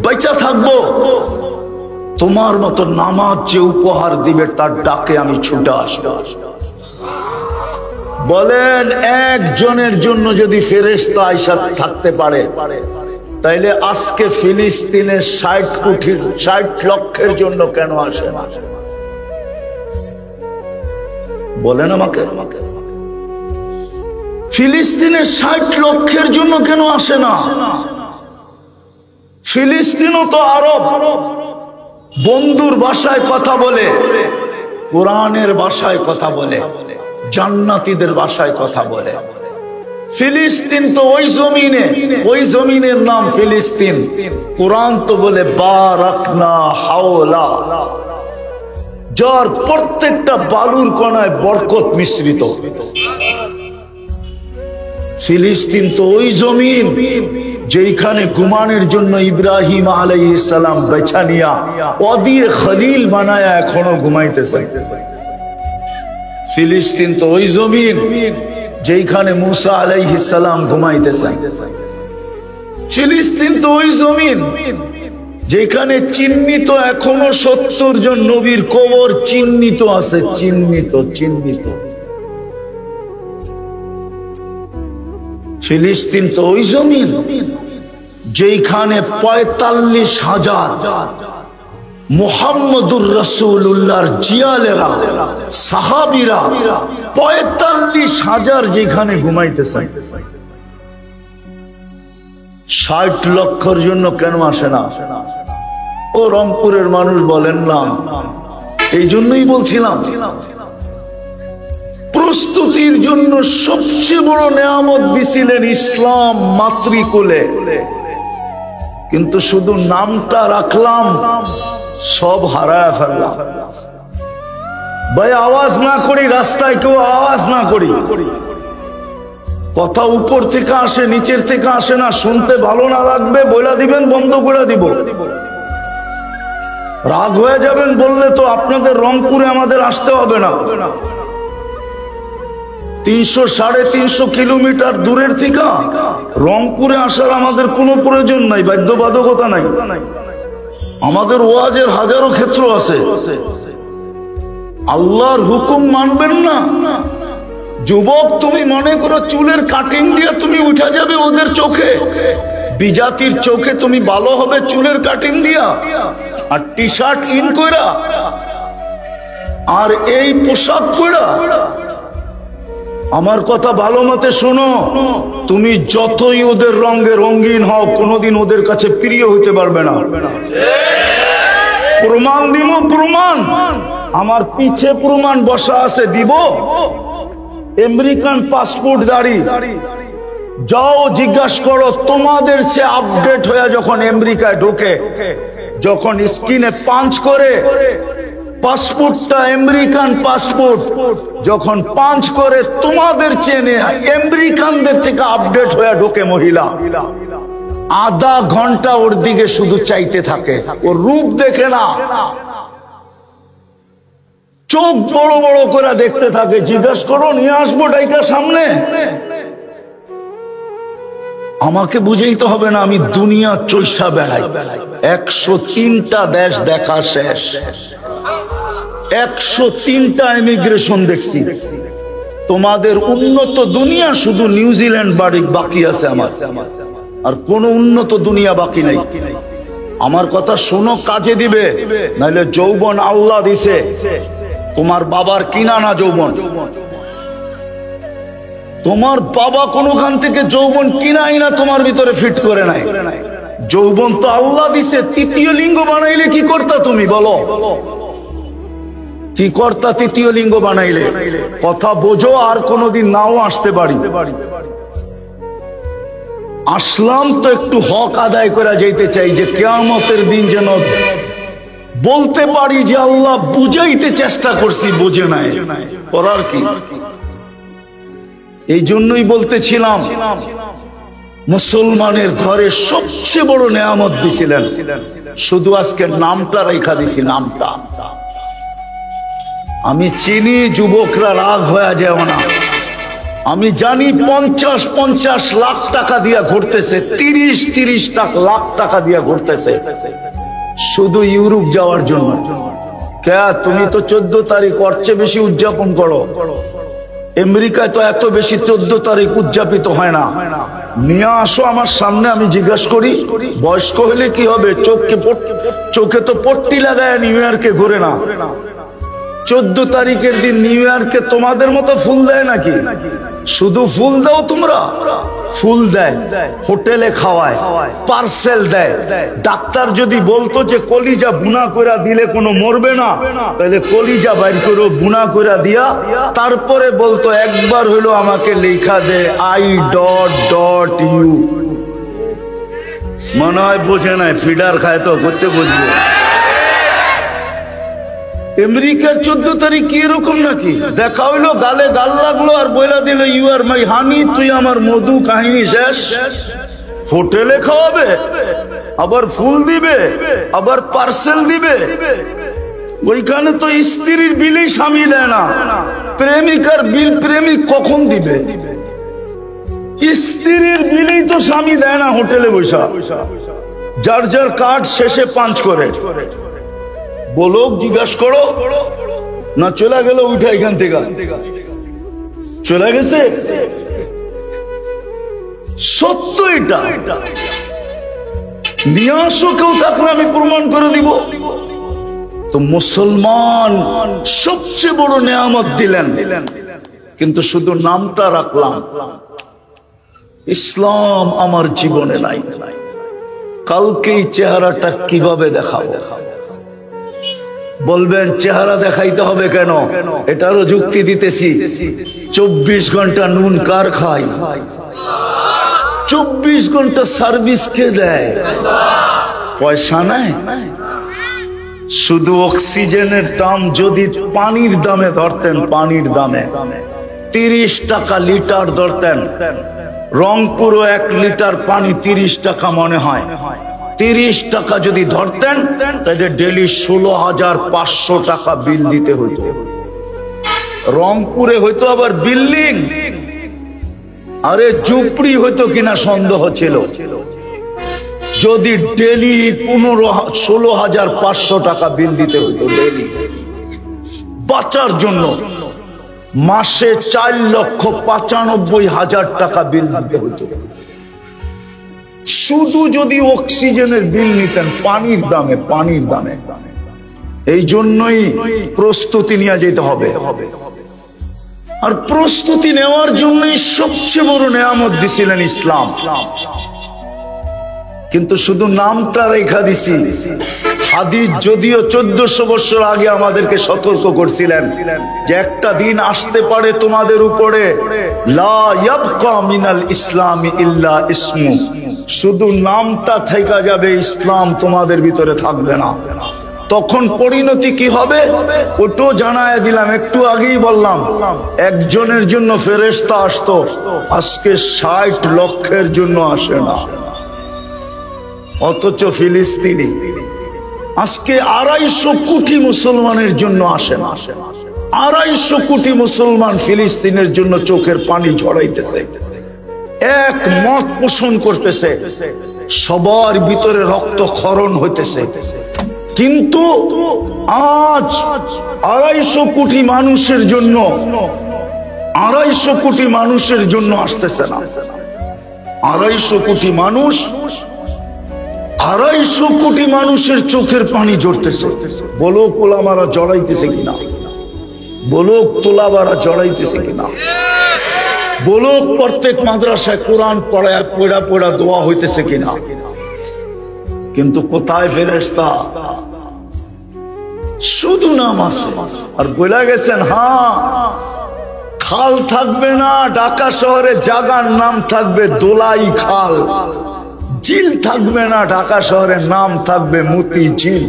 বেঁচে থাকবো, তোমার মতো নামাজ যে উপহার দিবে তার ডাকে আমি ছুটে আসবো। বলেন একজনের জন্য যদি ফেরেশতা আয়েশা থাকতে পারে, তাইলে আজকে ফিলিস্তিনের 60 লক্ষের জন্য কেন আসে না? বলেন আমাকে, ফিলিস্তিনের 60 লক্ষের জন্য কেন আসে না? ফিলিস্তিনও তো আরব, বন্ধুর ভাষায় কথা বলে, কোরআনের ভাষায় কথা বলে, জান্নাতীদের ভাষায় কথা বলে। ফিলিস্তিন তো ওই জমিনের নাম ফিলিস্তিন। কোরআন তো বলে বারাকনা হাওলা, যার প্রত্যেকটা বালুর কণায় বরকত মিশ্রিত। ফিলিস্তিন তো ওই জমিন যেখানে ঘুমানোর জন্য ইব্রাহিম আলাইহিস সালাম বেছা নিয়া ওদিয়ে খলিল বানায়া এখনো ঘুমাইতেছে। ফিলিস্তিন তো ওই জমিন যেখানে মুসা আলাইহিস সালাম ঘুমাইতেছে। ফিলিস্তিন তো ওই জমিন যেখানে চিহ্নিত এখনো 70 জন নবীর কবর চিহ্নিত আছে, চিহ্নিত। ফিলিস্তিন তো ওই জমিন যেখানে 45,000 মুহাম্মদুর রাসূলুল্লাহর জিয়ালেরা সাহাবীরা 45,000 যেখানে ঘুমাইতেছে। 60 লক্ষর জন্য কেন আসে না? ও রংপুরের মানুষ বলেন না, এই জন্যই বলছিলাম প্রস্তুতির জন্য সবচেয়ে বড় নেয়ামত দিছিলেন ইসলাম মাতৃকুলে, কিন্তু শুধু নামটা রাখলাম, সব হারায় ফেললাম। ভাই আওয়াজ না করি, রাস্তায় কেউ আওয়াজ না করি, কথা উপর থেকে আসে নিচের থেকে আসে না। শুনতে ভালো না লাগবে বলে দিবেন, বন্ধ করে দিব। রাগ হয়ে যাবেন বললে তো আপনাদের রংপুরে আমাদের আসতে হবে না। 300-350 কিলোমিটার দূরের থেকে রংপুরে আসার আমাদের কোনো প্রয়োজন নাই, বাধ্যবাধকতা নাই। আমাদের ওয়াজের হাজারো ক্ষেত্র আছে। আল্লাহর হুকুম মানবেন না? যুবক, তুমি মনে করো চুলের কাটিং দিয়ে তুমি উঠে যাবে ওদের চোখে, বিজাতির চোখে তুমি ভালো হবে চুলের কাটিং দিয়া আর টি শার্ট ইন কইরা আর এই পোশাক পরা? আমার কথা ভালো মতে শোনো, তুমি যতই ওদের রঙে রঙিন হও কোনোদিন ওদের কাছে প্রিয় হইতে পারবে না। প্রমাণ দিব, প্রমাণ আমার পিছে প্রমাণ বসা আছে, দিব। আমেরিকান পাসপোর্ট দাঁড়ি, যাও জিজ্ঞাসা করো, তোমাদের সে আপডেট হয়ে যখন আমেরিকায় ঢোকে, যখন স্ক্রিনে পাঞ্চ করে পাসপোর্টটা, আমেরিকান পাসপোর্ট যখন পাঞ্চ করে তোমাদের চেনে আমেরিকানদের থেকে আপডেট হয়ে ঢোকে মহিলা, আধা ঘন্টা ওর দিকে শুধু চাইতে থাকে, ওর রূপ দেখে না, চোখ বড় বড় করে দেখতে থাকে। জিজ্ঞাসা করো, নিয়ে আসবো ডাইকা সামনে। আমাকে বুঝাইতে হবে না, আমি দুনিয়া চৈষা বেড়াই। 103টা দেশ দেখা শেষ, 103টা ইমিগ্রেশন দেখছি। তোমাদের উন্নত দুনিয়া শুধু নিউজিল্যান্ড বাকি আছে আমার, আর কোন উন্নত দুনিয়া বাকি নাই। আমার কথা শোনো, কাজে দিবে, নাইলে যৌবন আল্লাহ দিছে, তোমার বাবার কিনা না যৌবন। তোমার বাবা কোনখান থেকে যৌবন কিনাই না, তোমার ভিতরে ফিট করে নাই। যৌবন তো আল্লাহ দিছে। তৃতীয় লিঙ্গ বানাইলে কি করতা তুমি বলো? কি করতা তৃতীয় লিঙ্গ বানাইলে? কথা বোঝো, আর কোনোদিন নাও আসতে পারি। আসলাম তো একটু হক আদায় করে যেতে চাই, যে কিয়ামতের দিন যেন বলতে পারি যে আল্লাহ বুঝাইতে চেষ্টা করছি, বুঝে নাই। করার কি? এই জন্যই বলতেছিলাম, মুসলমানের ঘরে সবচেয়ে বড় নেয়ামত দিছিলেন, শুধু আজকে নামটা রেখা দিছি, নামটা। আমি চিনি যুবকরা রাগ হয়ে যাও না, আমি জানি 50-50 লাখ টাকা দিয়া ঘুরতেছে, 30-30 লাখ টাকা দিয়া ঘুরতেছে শুধু ইউরোপ যাওয়ার জন্য। কে তুমি তো 14 তারিখ ওর চেয়ে বেশি উদযাপন করো। আমেরিকায় তো এত বেশি 14 তারিখ উদযাপিত হয় না। নিয়ে আসো আমার সামনে, আমি জিজ্ঞাসা করি, বয়স্ক হলে কি হবে? চোখে তো পট্টি লাগায় নিউ ইয়র্কে ঘুরে না। 14 তারিখের দিন নিউ ইয়র্কে তোমাদের মতো ফুল দেয় নাকি? শুধু ফুল দাও তোমরা? ফুল দেয়, হোটেলে খাওয়ায়, পার্সেল দেয়। ডাক্তার যদি বলতো যে কলিজা বুনা করে দিলে কোনো মরবে না, তাহলে কলিজা বাইর করে বুনা করে দিয়া তারপরে বলতো একবার হইলো আমাকে লেখা দে I.U। মনে হয় বোঝে নাই, ফিডার খায় তো, করতে বুঝবে। আমেরিকার 14 তারিখ কি এরকম নাকি? দেখা হইলো, গালে গাল লাগলো আর বইলা দিল ইউ আর মাই হানি, তুই আমার মধু, কাহিনী শেষ। হোটেলে খাওয়াবে, আবার ফুল দিবে, আবার পার্সেল দিবে। ওইখানে তো স্ত্রীর বিলই স্বামী দেয় না, প্রেমিকার বিল প্রেমিক কখন দিবে? স্ত্রীর বিলই তো স্বামী দেয় না হোটেলে বসা, যার যার কার্ড শেষে পাঞ্চ করে। বলো, জিজ্ঞাসা করো না চলে গেল উঠা, এখান থেকে চলে গেছে। সত্য এটা, নিয়ে আসো, কেউ থাকলে আমি প্রমাণ করে দিব। তো মুসলমান সবচেয়ে বড় নেয়ামত দিলেন, কিন্তু শুধু নামটা রাখলাম। ইসলাম আমার জীবনে নাই। কালকে এই চেহারাটা কিভাবে দেখাবো? বলবেন চেহারা দেখাইতে হবে কেন? এটারও যুক্তি দিতেছি। 24 ঘন্টা নুন কার খায়? 24 ঘন্টা সার্ভিস কে দেয়? পয়সা নাই। শুধু অক্সিজেনের দাম যদি পানির দামে ধরতেন, পানির দামে 30 টাকা লিটার ধরতেন, রংপুরও 1 লিটার পানি 30 টাকা মনে হয়। 30 টাকা যদি ধরতেন তাহলে ডেলি 16,500 টাকা বিল দিতে হইতো। রংপুরে হইতো আবার বিল্ডিং, আরে ঝুপড়ি হইতো কিনা সন্দেহ ছিল। যদি ডেলি 16,500 টাকা বিল দিতে হইতো ডেলি বাঁচার জন্য, মাসে 4,95,000 টাকা বিল দিতে হইতো। শুধু যদি অক্সিজেনের বিল নিতেন পানির দামে, পানির দামে। এই জন্যই প্রস্তুতি নিয়ে যেতে হবে। আর প্রস্তুতি নেওয়ার জন্যই সবচেয়ে বড় নেয়ামত দিছিলেন ইসলাম। কিন্তু শুধু নামটা রেখা দিছি। হাদিস যদিও 1400 বছর আগে আমাদেরকে সতর্ক করছিলেন যে একটা দিন আসতে পারে তোমাদের উপরে, লা ইয়াবকা মিনাল ইসলামি ইল্লা ইসমু, শুধু নামটা থেকে যাবে, ইসলাম তোমাদের ভিতরে থাকবে না। তখন পরিণতি কি হবে ওটাও জানায় দিলাম, একটু আগেই বললাম। একজনের জন্য ফেরেশতা আসতো, আজকে 60 লক্ষের জন্য আসে না। অথচ ফিলিস্তিনি আজকে 250 কোটি মুসলমানের জন্য আসে না। 250 কোটি মুসলমান ফিলিস্তিনের জন্য চোখের পানি ঝরাইতেছে, এক মত পোষণ করতেছে, সবার ভিতরে রক্তক্ষরণ হইতেছে। কিন্তু আজ 250 কোটি মানুষের জন্য, 250 কোটি মানুষের জন্য আসতেছে না। 250 কোটি মানুষ, 250 কোটি মানুষের চোখের পানি ঝরতেছে। বলো কোলামারা জড়াইতেছে কিনা? বলো তোলাবারা জড়াইতেছে কিনা? বলো প্রত্যেক মাদ্রাসায় কোরআন পড়া পড়া দোয়া হইতেছে কিনা? কিন্তু কোথায় ফেরেশতা? শুধু নাম আছে। আর বলে গেছেন হ্যাঁ, খাল থাকবে না ঢাকা শহরে, জায়গার নাম থাকবে দোলাই খাল। ঝিল থাকবে না ঢাকা শহরের নাম থাকবে মতি ঝিল।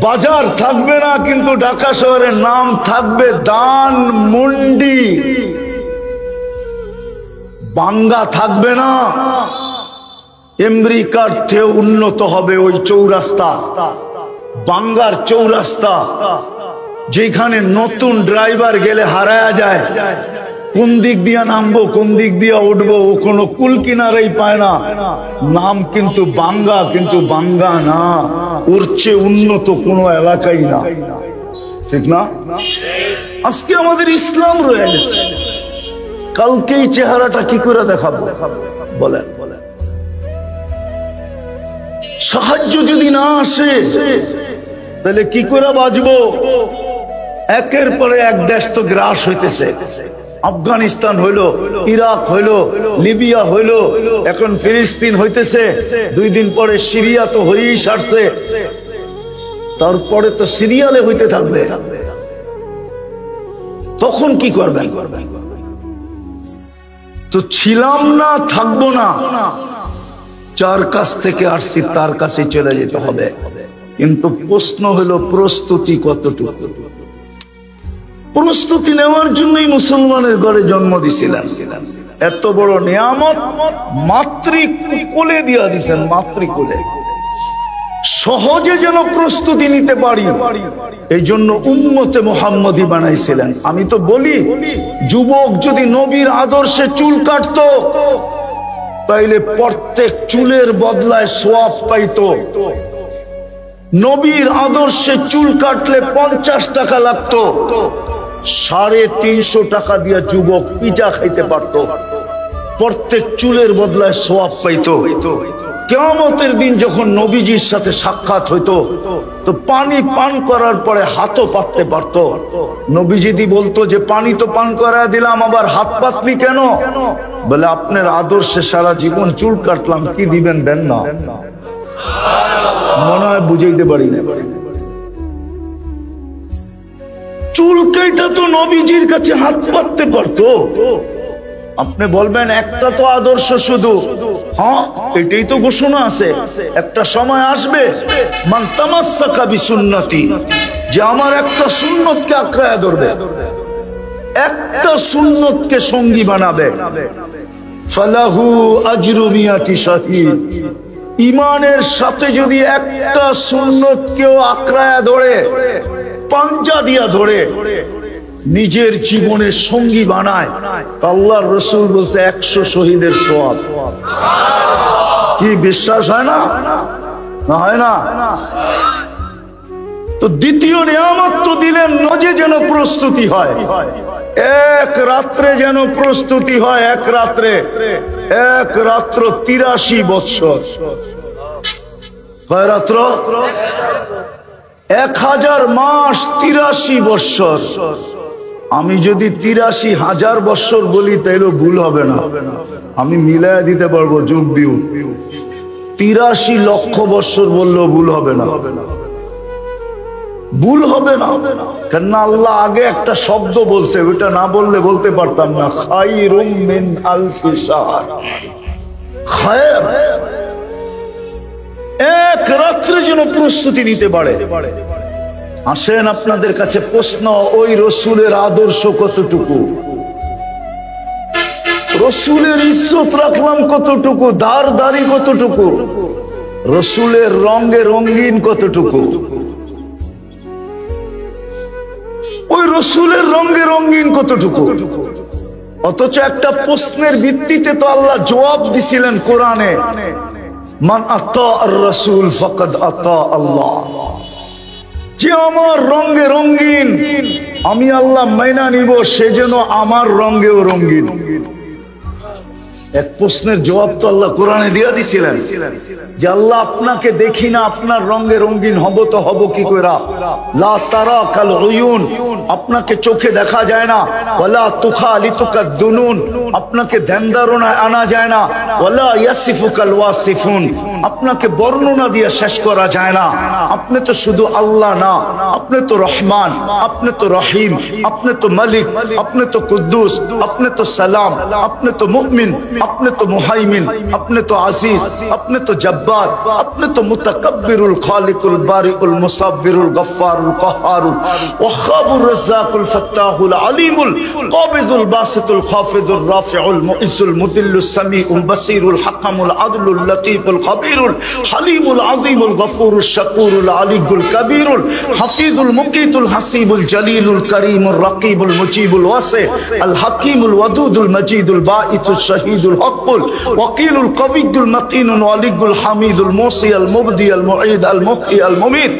বাজার থাকবে না কিন্তু ঢাকা শহরের নাম থাকবে দান মন্ডি। বাঙ্গা থাকবে না, আমেরিকার চেয়ে উন্নত হবে ওই চৌরাস্তা, বাঙ্গার চৌরাস্তা, যেখানে নতুন ড্রাইভার গেলে হারায়া যায়। কোন দিক দিয়ে নামবো, কোন দিক দিয়ে উঠবো, ও কোনো কুল কিনারাই পায় না। নাম কিন্তু বাঙ্গা, কিন্তু বাঙ্গা না, ওর চেয়ে উন্নত কোনো এলাকাই না। ঠিক না? আজকে আমাদের ইসলাম রয়ে গেছে, কালকে এই চেহারাটা কি করে দেখাবো বলেন? সাহায্য যদি না আসে তাহলে কি করে বাঁচবো? একের পরে এক দেশ তো গ্রাস হইতেছে। আফগানিস্তান হইলো, ইরাক হইলো, লিবিয়া হইলো, এখন ফিলিস্তিন হইতেছে, 2 দিন পরে সিরিয়া তো হয়েই সারছে, তারপরে তো সিরিয়ালে হইতে থাকবে। তখন কি করবেন? তো ছিলাম না, থাকবো না, যার কাছ থেকে আসছি তার কাছে চলে যেতে হবে। কিন্তু প্রশ্ন হলো প্রস্তুতি কতটুকু। প্রস্তুতি নেওয়ার জন্যই মুসলমানের ঘরে জন্ম দিছিলেন। এত বড় নিয়ামত মাতৃকোলে দিয়া দিছেন, মাতৃকোলে। সহজে যেন প্রস্তুতি নিতে পারি, এই জন্য উম্মতে মুহাম্মদী বানাইছিলেন। আমি তো বলি, যুবক যদি নবীর আদর্শে চুল কাটতো তাইলে প্রত্যেক চুলের বদলায় সওয়াব পাইতো। নবীর আদর্শে চুল কাটলে 50 টাকা লাগতো, 350 টাকা দিয়ে যুবক পিজা খাইতে পারতো। প্রত্যেক চুলের বদলায় সওয়াব পাইতো। কিয়ামতের দিন যখন নবীজির সাথে সাক্ষাৎ হইতো তো পানি পান করার পরে হাতও পাততে পারতো। নবীজি বলতো যে পানি তো পান করা দিলাম, আবার হাত পাতলি কেন? বলে আপনার আদর্শে সারা জীবন চুল কাটলাম, কি দিবেন দেন না। মনে হয় বুঝাইতে পারি না। চুল কেটে তো নবীজির কাছে হাত পাততে পারতো। আপনি বলবেন একটা তো আদর্শ শুধু, হ্যাঁ এটাই তো ঘোষণা আছে, একটা সময় আসবে মান তামাসসাকা বিসুন্নতি, যে আমার একটা সুন্নতকে আঁকড়ায় ধরবে, একটা সুন্নতকে সঙ্গী বানাবে, ফালাহু আজরু মিয়াতি শাহীদ। ইমানের সাথে যদি একটা সুন্নতকেও আঁকড়ায় ধরে, পাঞ্জা দিয়া ধরে, নিজের জীবনের সঙ্গী বানায়, আল্লাহর রাসূল বলছে 100 শহীদের সওয়াব। কি বিশ্বাস হয় না? হয় না? তো দ্বিতীয় নিয়ামত তো দিলেন, নজে যেন প্রস্তুতি হয়, এক রাত্রে যেন প্রস্তুতি হয়। এক রাত্র 83 বৎসর। কয় রাত্র? 1000 মাস 83 বৎসর। আমি যদি 83,000 বৎসর বলি তাইলেও ভুল হবে না, আমি মিলাইয়া দিতে পারবো যোগ বিয়োগ। 83 লক্ষ বৎসর বললেও ভুল হবে না, ভুল হবে না। কেননা আল্লাহ আগে একটা শব্দ বলছে, ওটা না বললে বলতে পারতাম না, খায়রুম মিন আলফি শাহর। খায়র, এক রাত্রে যেন প্রস্তুতি নিতে পারে। আসেন আপনাদের কাছে প্রশ্ন, ওই রসুলের আদর্শ কতটুকু? রসুলের ইজ্জত রাখলাম কতটুকু? দাড়ি কতটুকু? রসুলের রঙে রঙিন কতটুকু? ওই রসুলের রঙে রঙিন কতটুকু? অথচ একটা প্রশ্নের ভিত্তিতে তো আল্লাহ জবাব দিছিলেন কোরআনে, মান আতা আর রাসূল ফাকাদ আতা আল্লাহ। যে আমার রঙে রঙিন, আমি আল্লাহ মাইনা নিব, সে যেন আমার রঙেও রঙিন। এক প্রশ্নের জবাব তো আল্লাহ কোরআনে দিয়া দিছিলেন যে আল্লাহ আপনাকে দেখি না, আপনার রঙে রঙিন হব তো হব কি করে? লা তারা কাল উয়ুন, আপনাকে চোখে দেখা যায় না। ওয়ালা তুখালিতুকাদ দুনুন, আপনাকে ধ্যান ধারণায় আনা যায় না। ওয়ালা ইয়াসিফুকাল ওয়াসিফুন, আপনাকে বর্ণনা দিয়ে শেষ করা যায় না। আপনি তো শুধু আল্লাহ না, আপনি তো রহমান, আপনি তো রহিম, আপনি তো মালিক, আপনি তো কুদ্দুস, আপনি তো সালাম, আপনি তো মুমিন, আপনি তো মুহাইমিন, আপনি তো আজিজ, আপনি তো জব্বার, আপনি তো মুতাকাব্বিরুল খালিকুল বারিউল মুসাব্বিরুল গফফারুল কাহ্হারুল ওয়াহ্হাবুর রাজ্জাকুল ফাত্তাহুল আলিমুল কাবিদুল বাসিতুল খাফিদুর রাফিউল মুইজ্জুল মুদিল্লুস সামিউল বাসিরুল হাকামুল আদলুল লতীফুল খাবীরুল হালিমুল আযীমুল গফুরুশ শাকুরুল আলিয়ুল কবীরুল হাফিজুল মুকিতুল হাসিবুল জলিলুল করিমুর রকিবুল মুজিবুল ওয়াসি আল হাকিমুল ওয়াদুদুল মজিদুল বাঈতুশ শাহীদুল হকুল ওয়াকিলুল কবিয়ুল মতিনুল ওয়ালিয়ুল হামিদুল মুসি আল মুবদি আল মুঈদ আল মুহয়ি আল মুমীত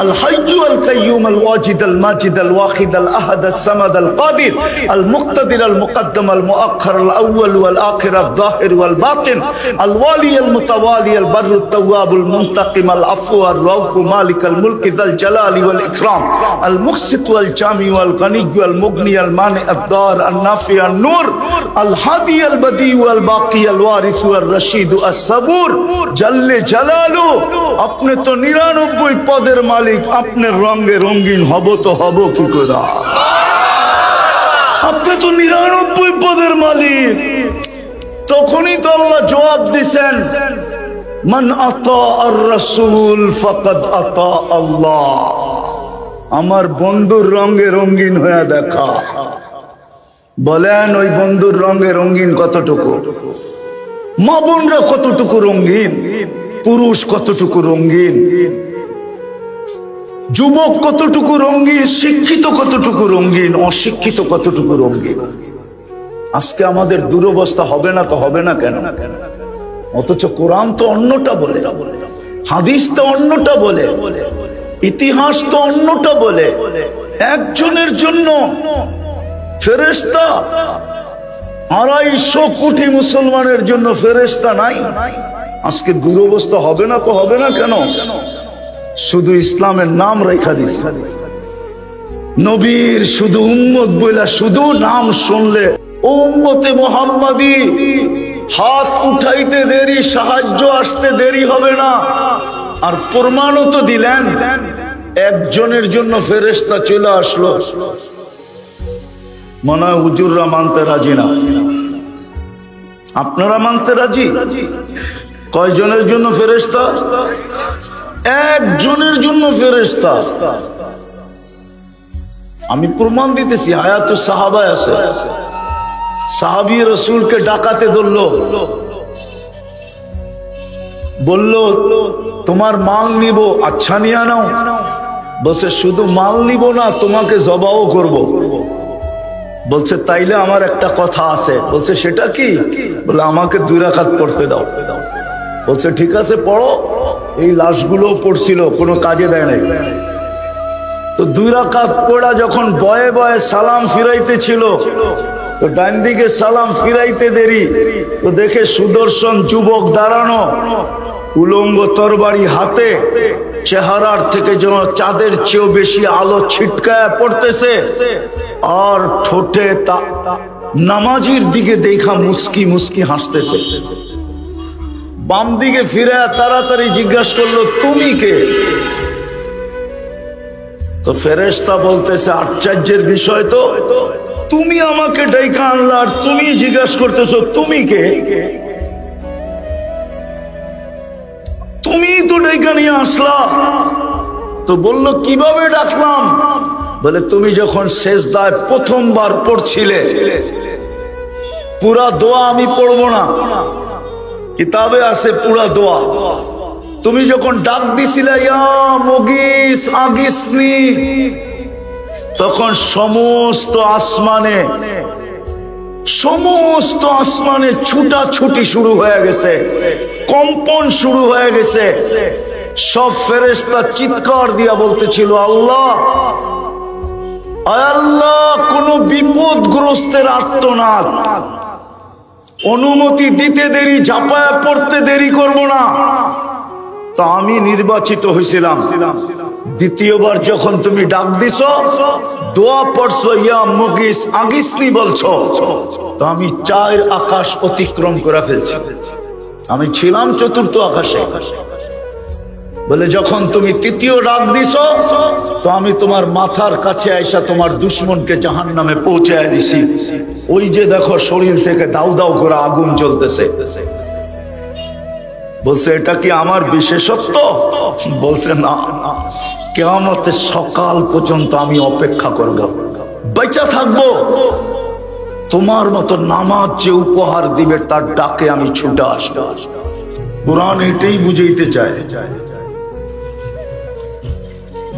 আল হাইয়্যু আল কাইয়্যুম আল ওয়াজিদ আল মাজিদ আল ওয়াহিদ আল আহাদ আস সামাদ আল কাদির আল মুক্তাদির আল মুকদ্দম আল মুআখ্খার আল আউয়াল ওয়াল আখির আল যাহির ওয়াল বাতিন আল ওয়ালি আল মুতাওয়ালি আল বাররু আত তাওয়াবুল মুনতাকিম আল আফু আর রাউফ মালিক আল মুলক যাল জালালি ওয়াল ইকরাম আল মুকসিত ওয়াল জামি ওয়াল গনি ওয়াল মুগনি আল মানি আদ দার আল নাফি আল নূর আল হাদি আল বদি ওয়াল বাকি আল ওয়ারিস ওয়াল রশিদ আস সাবুর জাল্লে জালালু। আপনি তো 99 পদের মালিক, আপনার রঙে রঙিন হব তো হব কি করে? আপনি তো 99 পদের মালিক। তখনই তো আল্লাহ জবাব দিছেন মান আতা আর রাসূল ফাকাদ আতা আল্লাহ। আমার বন্ধুর রঙে রঙিন হয়ে দেখা। বলেন ওই বন্ধুর রঙে রঙিন কতটুকু? মা বোনরা কতটুকু রঙিন, পুরুষ কতটুকু রঙিন, যুবক কতটুকু রঙিন, শিক্ষিত কতটুকু রঙিন, অশিক্ষিত কতটুকু রঙিন। আজকে আমাদের দুরবস্থা হবে না তো হবে না কেন? অথচ কোরআন তো অন্যটা বলে, হাদিস তো অন্যটা বলে, ইতিহাস তো অন্যটা বলে। একজনের জন্য ফেরেশতা 250 কোটি মুসলমানের জন্য ফেরেশতা নাই। আজকে দুরবস্থা হবে না তো হবে না কেন? শুধু ইসলামের নাম রেখা দিছে, নবীর শুধু উম্মত বইলা শুধু নাম শুনলে ও উম্মতে মুহাম্মাদি হাত উঠাইতে দেরি, সাহায্য আসতে দেরি হবে না। আর প্রমাণও তো দিলেন, একজনের জন্য ফেরেশতা চলে আসলো। মনে হয় হুজুররা মানতে রাজি না, আপনারা মানতে রাজি? কয়জনের জন্য ফেরেশতা? একজনের জন্য ফেরেশতা। আমি প্রমাণ দিতেছি, হায়াতুস সাহাবায় আছে। সাহাবী রাসূলকে ডাকাতে ধরলো, বলল তোমার মাল নিব, আচ্ছা নিয়ে নাও। বলছে শুধু মাল নিব না, তোমাকে জবাও করব। বলছে তাইলে আমার একটা কথা আছে। বলছে সেটা কি? বলে আমাকে 2 রাকাত পড়তে দাও। বলছে ঠিক আছে পড়ো। এই লাশগুলো পড়ছিল, কোনো কাজে দেয় নাই। তো 2 রাকাত পড়া যখন বয়ে বয়ে সালাম ফিরাইতে ছিল, তো ডান দিকে সালাম ফিরাইতে দেরি, তো দেখে সুদর্শন যুবক দাঁড়ানো, উলঙ্গ তরবারি হাতে, চেহারার থেকে যেন চাঁদের চেয়েও বেশি আলো ছিটকায় পড়তেছে, আর ঠোঁটে নামাজির দিকে দেখা মুস্কি মুস্কি হাসতেছে। বাম দিকে ফিরে তাড়াতাড়ি জিজ্ঞাসা করলো তুমি কে? তো ফেরেশতা বলতেছে আশ্চর্যের বিষয় তো, তুমি আমাকে ডাইকা আনলা আর তুমি জিজ্ঞাসা করতেছো তুমি কে? তুমি তো ডাইকা নিয়ে আসলা। তো বললো কিভাবে ডাকলাম? বলে তুমি যখন সেজদায় প্রথমবার পড়ছিলে, পুরা দোয়া আমি পড়বো না, কিতাবে আছে পুরা দোয়া। তুমি যখন ডাক দিছিলে ইয়া মুগিস আগিসনি, তখন সমস্ত আসমানে ছুটাছুটি শুরু হয়ে গেছে, কম্পন শুরু হয়ে গেছে। সব ফেরেশতা চিৎকার দিয়া বলতেছিল আল্লাহ আল্লাহ, কোন বিপদগ্রস্তের আর্তনাদ, অনুমতি দিতে দেরি, ঝাঁপায়া পড়তে দেরি করব না। তা আমি নির্বাচিত হয়েছিলাম। দ্বিতীয়বার যখন তুমি ডাক দিছ, দোয়া পড়ছো ইয়া মুগিস আগিসনি বলছো, তো আমি 4 আকাশ অতিক্রম করে ফেলছি। আমি ছিলাম 4র্থ আকাশে। বলে যখন তুমি 3য় ডাক দিছ, তো আমি তোমার মাথার কাছে আইসা তোমার দুশমনকে জাহান্নামে পৌঁছায় দিছি। ওই যে দেখো শরীর থেকে দাউ দাউ করে আগুন জ্বলতেছে। বলছে এটা কি আমার বিশেষত্ব? বলছে না, কিয়ামতের সকাল পর্যন্ত আমি অপেক্ষা করব, বেঁচে থাকবো, তোমার মতো নামাজ যে উপহার দিবে তার ডাকে আমি ছুটে আসবো। কোরআন এটাই বুঝাইতে চায়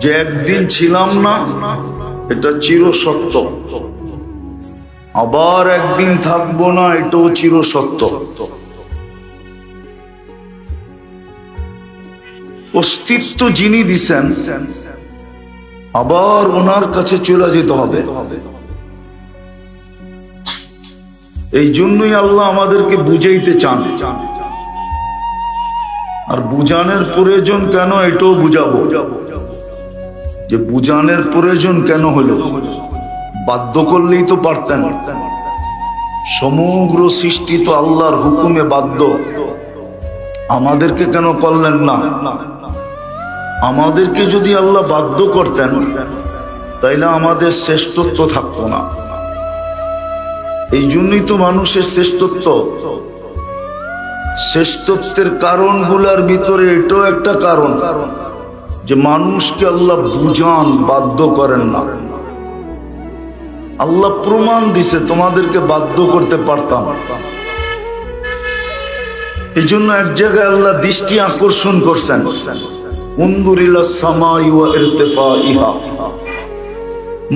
যে একদিন ছিলাম না, এটা চিরসত্য, আবার একদিন থাকবো না, এটাও চিরসত্য। অস্তিত্ব যিনি দিছেন, আবার ওনার কাছে চলে যেতে হবে। এই জন্যই আল্লাহ আমাদেরকে বুঝাইতে চান। আর বুঝানোর প্রয়োজন কেন, এটাও বুঝাবো যে বুঝানোর প্রয়োজন কেন হলো। বাধ্য করলেই তো পারতেন। সমগ্র সৃষ্টি তো আল্লাহর হুকুমে বাধ্য, আমাদেরকে কেন করলেন না? আমাদেরকে যদি আল্লাহ বাধ্য করতেন, তাইলে আমাদের শ্রেষ্ঠত্ব থাকতো না। এই জন্যই তো মানুষের শ্রেষ্ঠত্ব। শ্রেষ্ঠত্বের কারণগুলোর ভিতরে এটাও একটা কারণ যে মানুষকে আল্লাহ বুঝান, বাধ্য করেন না। আল্লাহ প্রমাণ দিছে তোমাদেরকে বাধ্য করতে পারতাম। এই জন্য এক জায়গায় আল্লাহ দৃষ্টি আকর্ষণ করছেন, উনজুর ইলাস সামাই ওয়া ইরতিফাইহা,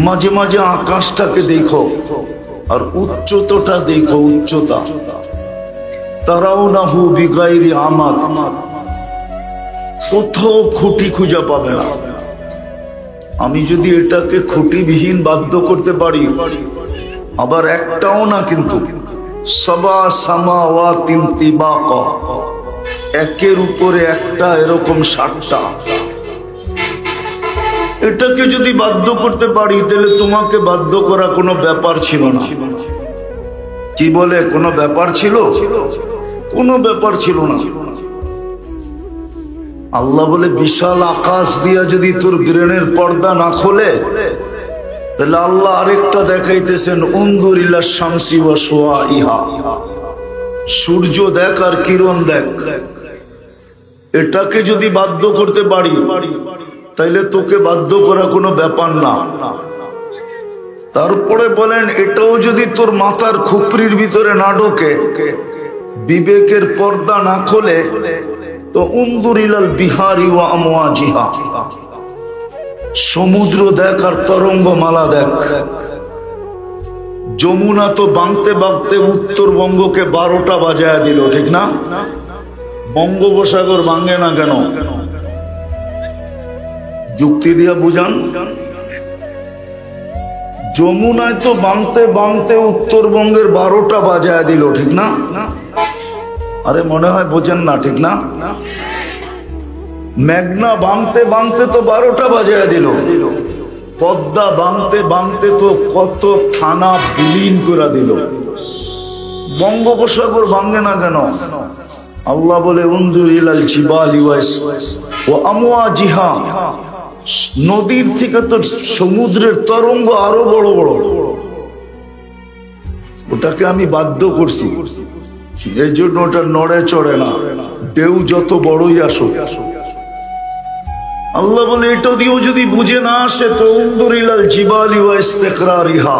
মাঝে মাঝে আকাশটাকে দেখো আর উচ্চতাটা দেখো, উচ্চতা। তারাউনাহু বিগাইরি আমাদ, কোথাও খুঁটি খুঁজে পাবে না। আমি যদি এটাকে খুঁটিবিহীন বাধ্য করতে পারি, আবার একটাও না কিন্তু সাবা সামাওয়াতিন তিবাকা, একের উপরে একটা এরকম 60টা, এটাকে যদি বাধ্য করতে পারি তাহলে তোমাকে বাধ্য করা কোনো ব্যাপার ছিল না। কি বলে, কোনো ব্যাপার ছিল? কোনো ব্যাপার ছিল না। আল্লাহ বলে বিশাল আকাশ দিয়া যদি তোর ব্রেনের পর্দা না খোলে, তাহলে আল্লাহ আরেকটা দেখাইতেছেন, উনজুর ইলাশ শামসি ওয়া শুআইহা, সূর্য দেখ আর কিরণ দেখ। এটাকে যদি বাধ্য করতে পারি তাইলে তোকে বাধ্য করা কোনো ব্যাপার না। তারপরে বলেন, এটাও যদি তোর মাথার খুপরির ভিতরে না ঢোকে, বিবেকের পর্দা না খোলে, তো উনজুর ইলাল বিহারি ওয়া আমওয়াজিহা, সমুদ্র দেখ আর তরঙ্গমালা দেখ। যমুনা তো বাঁধতে বাঁধতে উত্তরবঙ্গকে 12টা বাজায় দিল, ঠিক না? বঙ্গোপসাগর ভাঙে না কেন? যুক্তি দিয়া বুঝান। যমুনায় তো বাঁধতে বাঁধতে উত্তরবঙ্গের 12টা বাজায় দিল, ঠিক না? আরে মনে হয় বোঝেন না, ঠিক না? মেঘনা বাঁধতে বাঁধতে তো 12টা বাজায় দিল। পদ্মা বাঁধতে বাঁধতে তো কত থানা বিলীন করে দিল। বঙ্গোপসাগর ভাঙে না কেন? আল্লাহ বলে উনজুর ইলাল জিবালি ওয়া আমওয়াজিহা, নদীর থেকে তো সমুদ্রের তরঙ্গ আরো বড় বড়। ওটাকে আমি বাধ্য করছি, এই জন্য ওটা নড়ে চড়ে না, ঢেউ যত বড়ই আসুক। আল্লাহ বলে এটা দিয়েও যদি বুঝে না আসে, তো উনজুর ইলাল জিবালি ওয়া ইস্তিকরারিহা,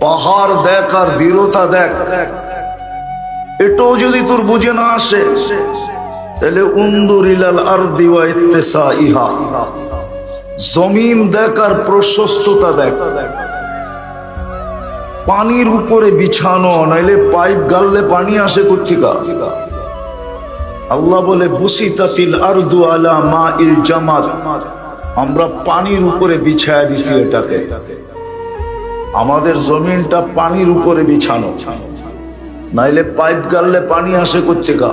পাহাড় দেখ আর দৃঢ়তা দেখ। এটাও যদি তোর বুঝে না আসে, তাহলে উনজুর ইলাল আরদি ওয়া ইত্তিসাইহা, জমিন দেখ আর প্রশস্ততা দেখ। পানির উপরে বিছানো, নাইলে পাইপ গাললে পানি আসে কোত্থেকা? আল্লাহ বলে বুসিতাতিল আরদু আলা মাইল জামাদ, আমরা পানির উপরে বিছায়া দিছি এটাকে। আমাদের জমিনটা পানির উপরে বিছানো, নাইলে পাইপ গাললে পানি আসে কোত্থেকা?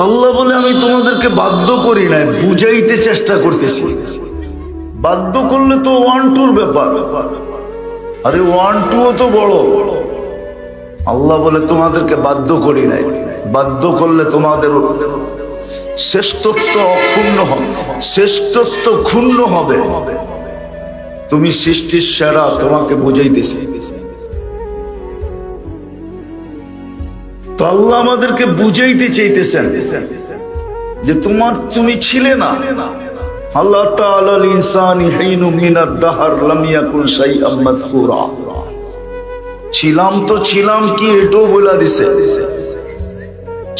আল্লাহ বলে আমি তোমাদেরকে বাধ্য করি নাই, বুঝাইতে চেষ্টা করতেছি। বাধ্য করলে তো 1-2 ব্যাপার, আরে 1-2 তো বড়। আল্লাহ বলে তোমাদেরকে বাধ্য করি নাই, বাধ্য করলে তোমাদের শ্রেষ্ঠত্ব অক্ষুণ্ণ হবে, শ্রেষ্ঠত্ব ক্ষুণ্ণ হবে। তুমি সৃষ্টির সেরা, তোমাকে বুঝাইতেছি। তো আল্লাহ আমাদেরকে বুঝাইতে চাইতেছেন যে তুমি ছিলে না। আল্লাহ তাআলা আল ইনসানি হিনুম মিনাদ দাহর লাম ইয়াকুন শাইআম মাযকুরা, ছিলাম তো ছিলাম কি এটাও বলে দিছে।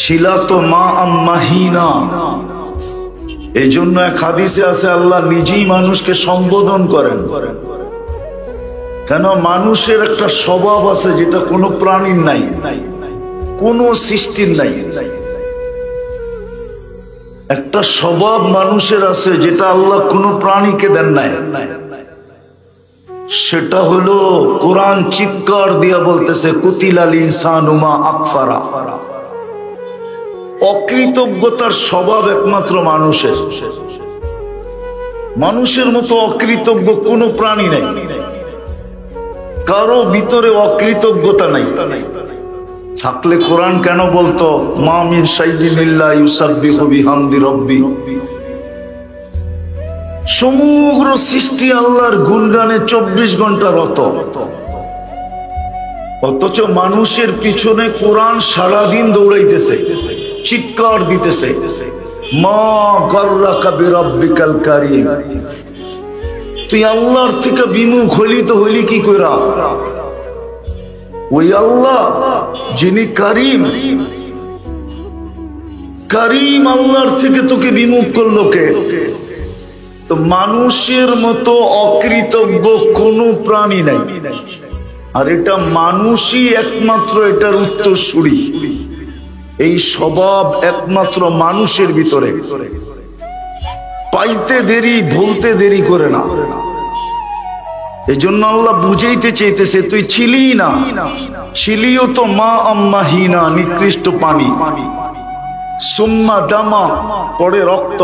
ছিলা তো মা আম্মাহিনা, এই জন্য এক হাদিসে আছে আল্লাহ নিজেই মানুষকে সম্বোধন করেন। কেন? মানুষের একটা স্বভাব আছে যেটা কোনো প্রাণীর নাই, কোন সৃষ্টির নাই। একটা স্বভাব মানুষের আছে যেটা আল্লাহ কোনো প্রাণীকে দেন নাই। সেটা হলো কোরআন চিৎকার দিয়া বলতেছে কুতিলাল ইনসানু মা আকফারা, অকৃতজ্ঞতার স্বভাব একমাত্র মানুষের। মানুষের মতো অকৃতজ্ঞ কোনো প্রাণী নাই, কারো ভিতরে অকৃতজ্ঞতা নাই। থাকলে কোরআন কেন বলতো মা মিন শাইইন ইল্লা ইউসাব্বিহু বিহামদি রাব্বি, সমগ্র সৃষ্টি আল্লাহর গুণগানে 24 ঘন্টা রত। অথচ মানুষের পিছনে কোরআন সারাদিন দৌড়াইতেছে, চিৎকার দিতেছে, মা গাররাকা বিরাব্বিকাল কারীম। তুই আল্লাহর থেকে বিমুখ হলি তো হলি কি কইরা? ওই আল্লাহ যিনি কারীম, কারীম আল্লাহর থেকে তোকে বিমুখ করলো কে? তো মানুষের মতো অকৃতজ্ঞ কোনো প্রাণী নাই, আর এটা মানুষই একমাত্র এটার উত্তরসূরি। এই স্বভাব একমাত্র মানুষের ভিতরে, পাইতে দেরি বলতে দেরি করে না। এই জন্য আল্লাহ বুঝাইতে চাইতেছে, তুই ছিলি না, ছিলিও তো মা আম্মাহিনা, নিকৃষ্ট পানি। সুম্মা দামা, পড়ে রক্ত,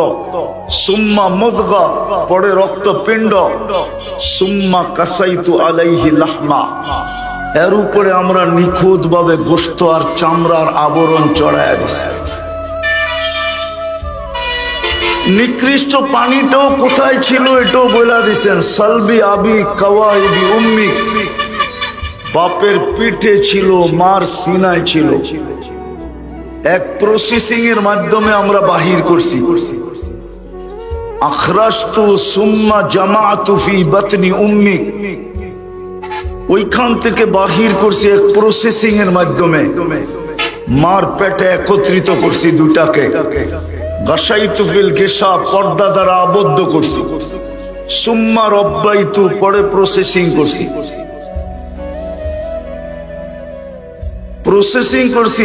সুম্মা মুদগা, পড়ে রক্ত পিণ্ড, সুম্মা কাসাইতু আলাইহি লাহমা, এর উপরে আমরা নিখুঁত ভাবে গোশত আর চামড়ার আবরণ চড়াইয়া দিছি। নিকৃষ্ট পানিটাও কোথায় ছিল এটাও বলে দিছেন, সালবি আবি কাওয়াইবি উম্মি, বাপের পিঠে ছিল, মার সিনায় ছিল। এক প্রসেসিং এর মাধ্যমে আমরা বাহির করছি। আখরাজতু সুম্মা জামাআতু ফি বাতনি উম্মি, ওইখান থেকে বাহির করছি এক প্রসেসিং এর মাধ্যমে, মার পেটে একত্রিত করছি দুটাকে। গাসাইতু ফিল গিসা, পর্দা দ্বারা আবদ্ধ করছি। সুম্মা রব্বাইতু, পরে প্রসেসিং করছি, প্রসেসিং করছি।